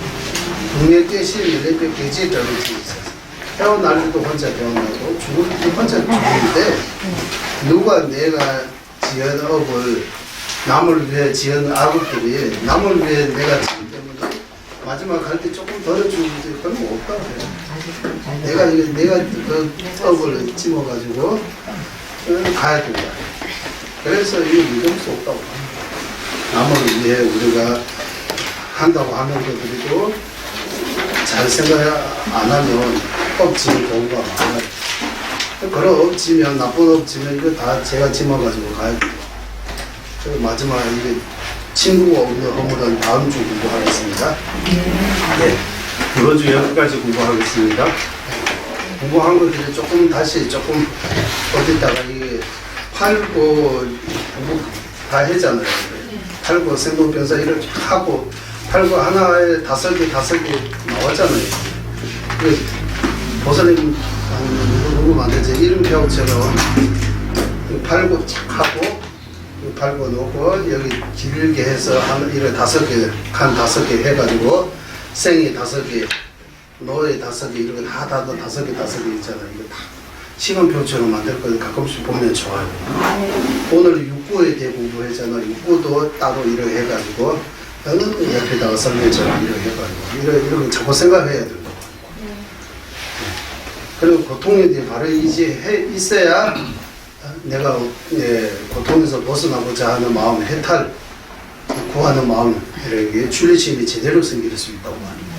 동네 깨시 열레배 깨지 떨어지 있어요. 태어날 때도 혼자 태어나고 죽을 때도 혼자 죽는데 누가 내가 지은 업을 남을 위해 지은 악업들이 남을 위해 내가 지은 때문에 마지막 갈 때 조금 덜어주는데 그런 거 없다고 해요. 내가 그 업을 찜어가지고 가야 된다. 그래서 이거 믿을 수 없다고 합니다. 남을 위해 우리가 한다고 하는 것들이고 잘 생각 안 하면 업지는 경우가 많아요. 그런 업지면 나쁜 업지면 이거 다 제가 찜어가지고 가야 돼요. 그리고 마지막 이게 친구가 없는 허물은 다음 주 공부하겠습니다. 네. 이번 주 여기까지 공부하겠습니다. 공부한 것들이 조금 어디다가 이게 팔고 공부 다 했잖아요. 팔고 생로병사 이렇게 하고 팔고 하나에 5개 나왔잖아요. 그 보살님 누구 만들지 이름표처럼 팔고 하고 팔고 놓고 여기 길게 해서 이렇게 5개 칸 5개 해가지고 생이 5개 노예 5개 이렇게 다 5개 있잖아요. 이거 다 시간표처럼 만들 거는 가끔씩 보면 좋아요. 오늘 육구에 대해 공부했잖아요. 육구도 따로 이렇게 해가지고 옆에다가 설명처럼 이렇게 해가지고 이렇게 자꾸 생각해야 된다고. 그리고 고통에 대해 바로 있어야 내가 고통에서 벗어나고자 하는 마음, 해탈 구하는 마음 이렇게 출리심이 제대로 생길 수 있다고 합니다.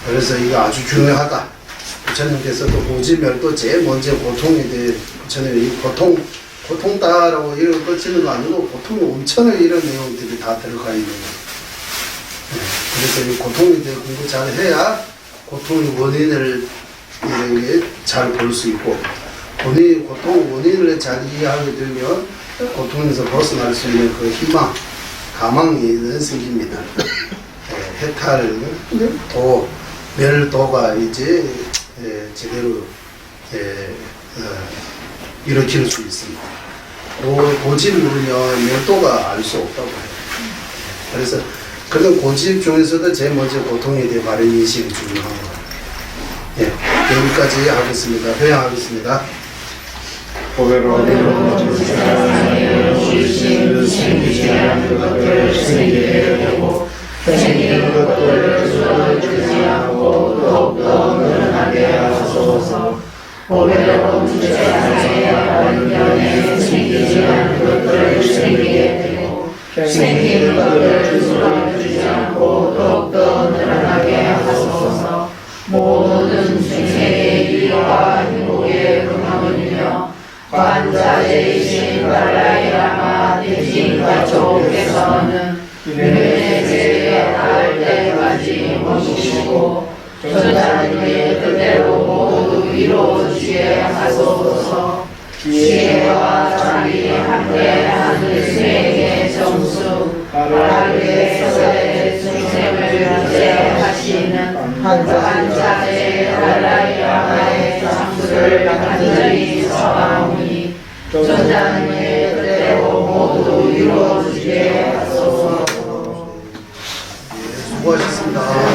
그래서 이거 아주 중요하다. 부처님께서도 고지멸도 제일 먼저 고통에 대해 부처님이 이 고통다라고 이런 거치는 거 아니고 고통이 엄청나게 이런 내용들이 다 들어가 있는 거예요. 그래서 이 고통에 대해 공부 잘 해야 고통의 원인을 이렇게 잘 볼 수 있고 고통 원인을 잘 이해하게 되면 고통에서 벗어날 수 있는 그 희망, 가망이 생깁니다. 해탈도 멸도가 이제 제대로 일으킬 수 있습니다. 고집 누르면 멸도가 알 수 없다고 해요. 그래서 그런 고집 중에서도 제일 먼저 고통에 대해 바른 인식이 중요한 거예요. 여기까지 하겠습니다. 회양하겠습니다. 고배로 주신 생기지 않는 것들 생기게 되고 생기는 것들을 주지 않고 더욱더 늘어나게 하소서. 고배로 주세상의 완전히 생기지 않는 것들을 생기게 되고 생기는 것들을 주지 않고 더욱더 늘어나게 하소서. 모든 생생의 이와 행복의 근원이며 관자재이신 발라이라마 대신과 조께서는 유명의 죄에 닿을 때까지 멈추시고 전자님의 뜻대로 모두 이루어지게 하소서. 지혜와 자비 함께 하는 생의 정수 발라이에서의 중생을 제하시는 관자재 발라이라마의 장수를 간절히 서하오니 전자님의 뜻대로 모두 이루어지게 하소서. 수고하셨습니다.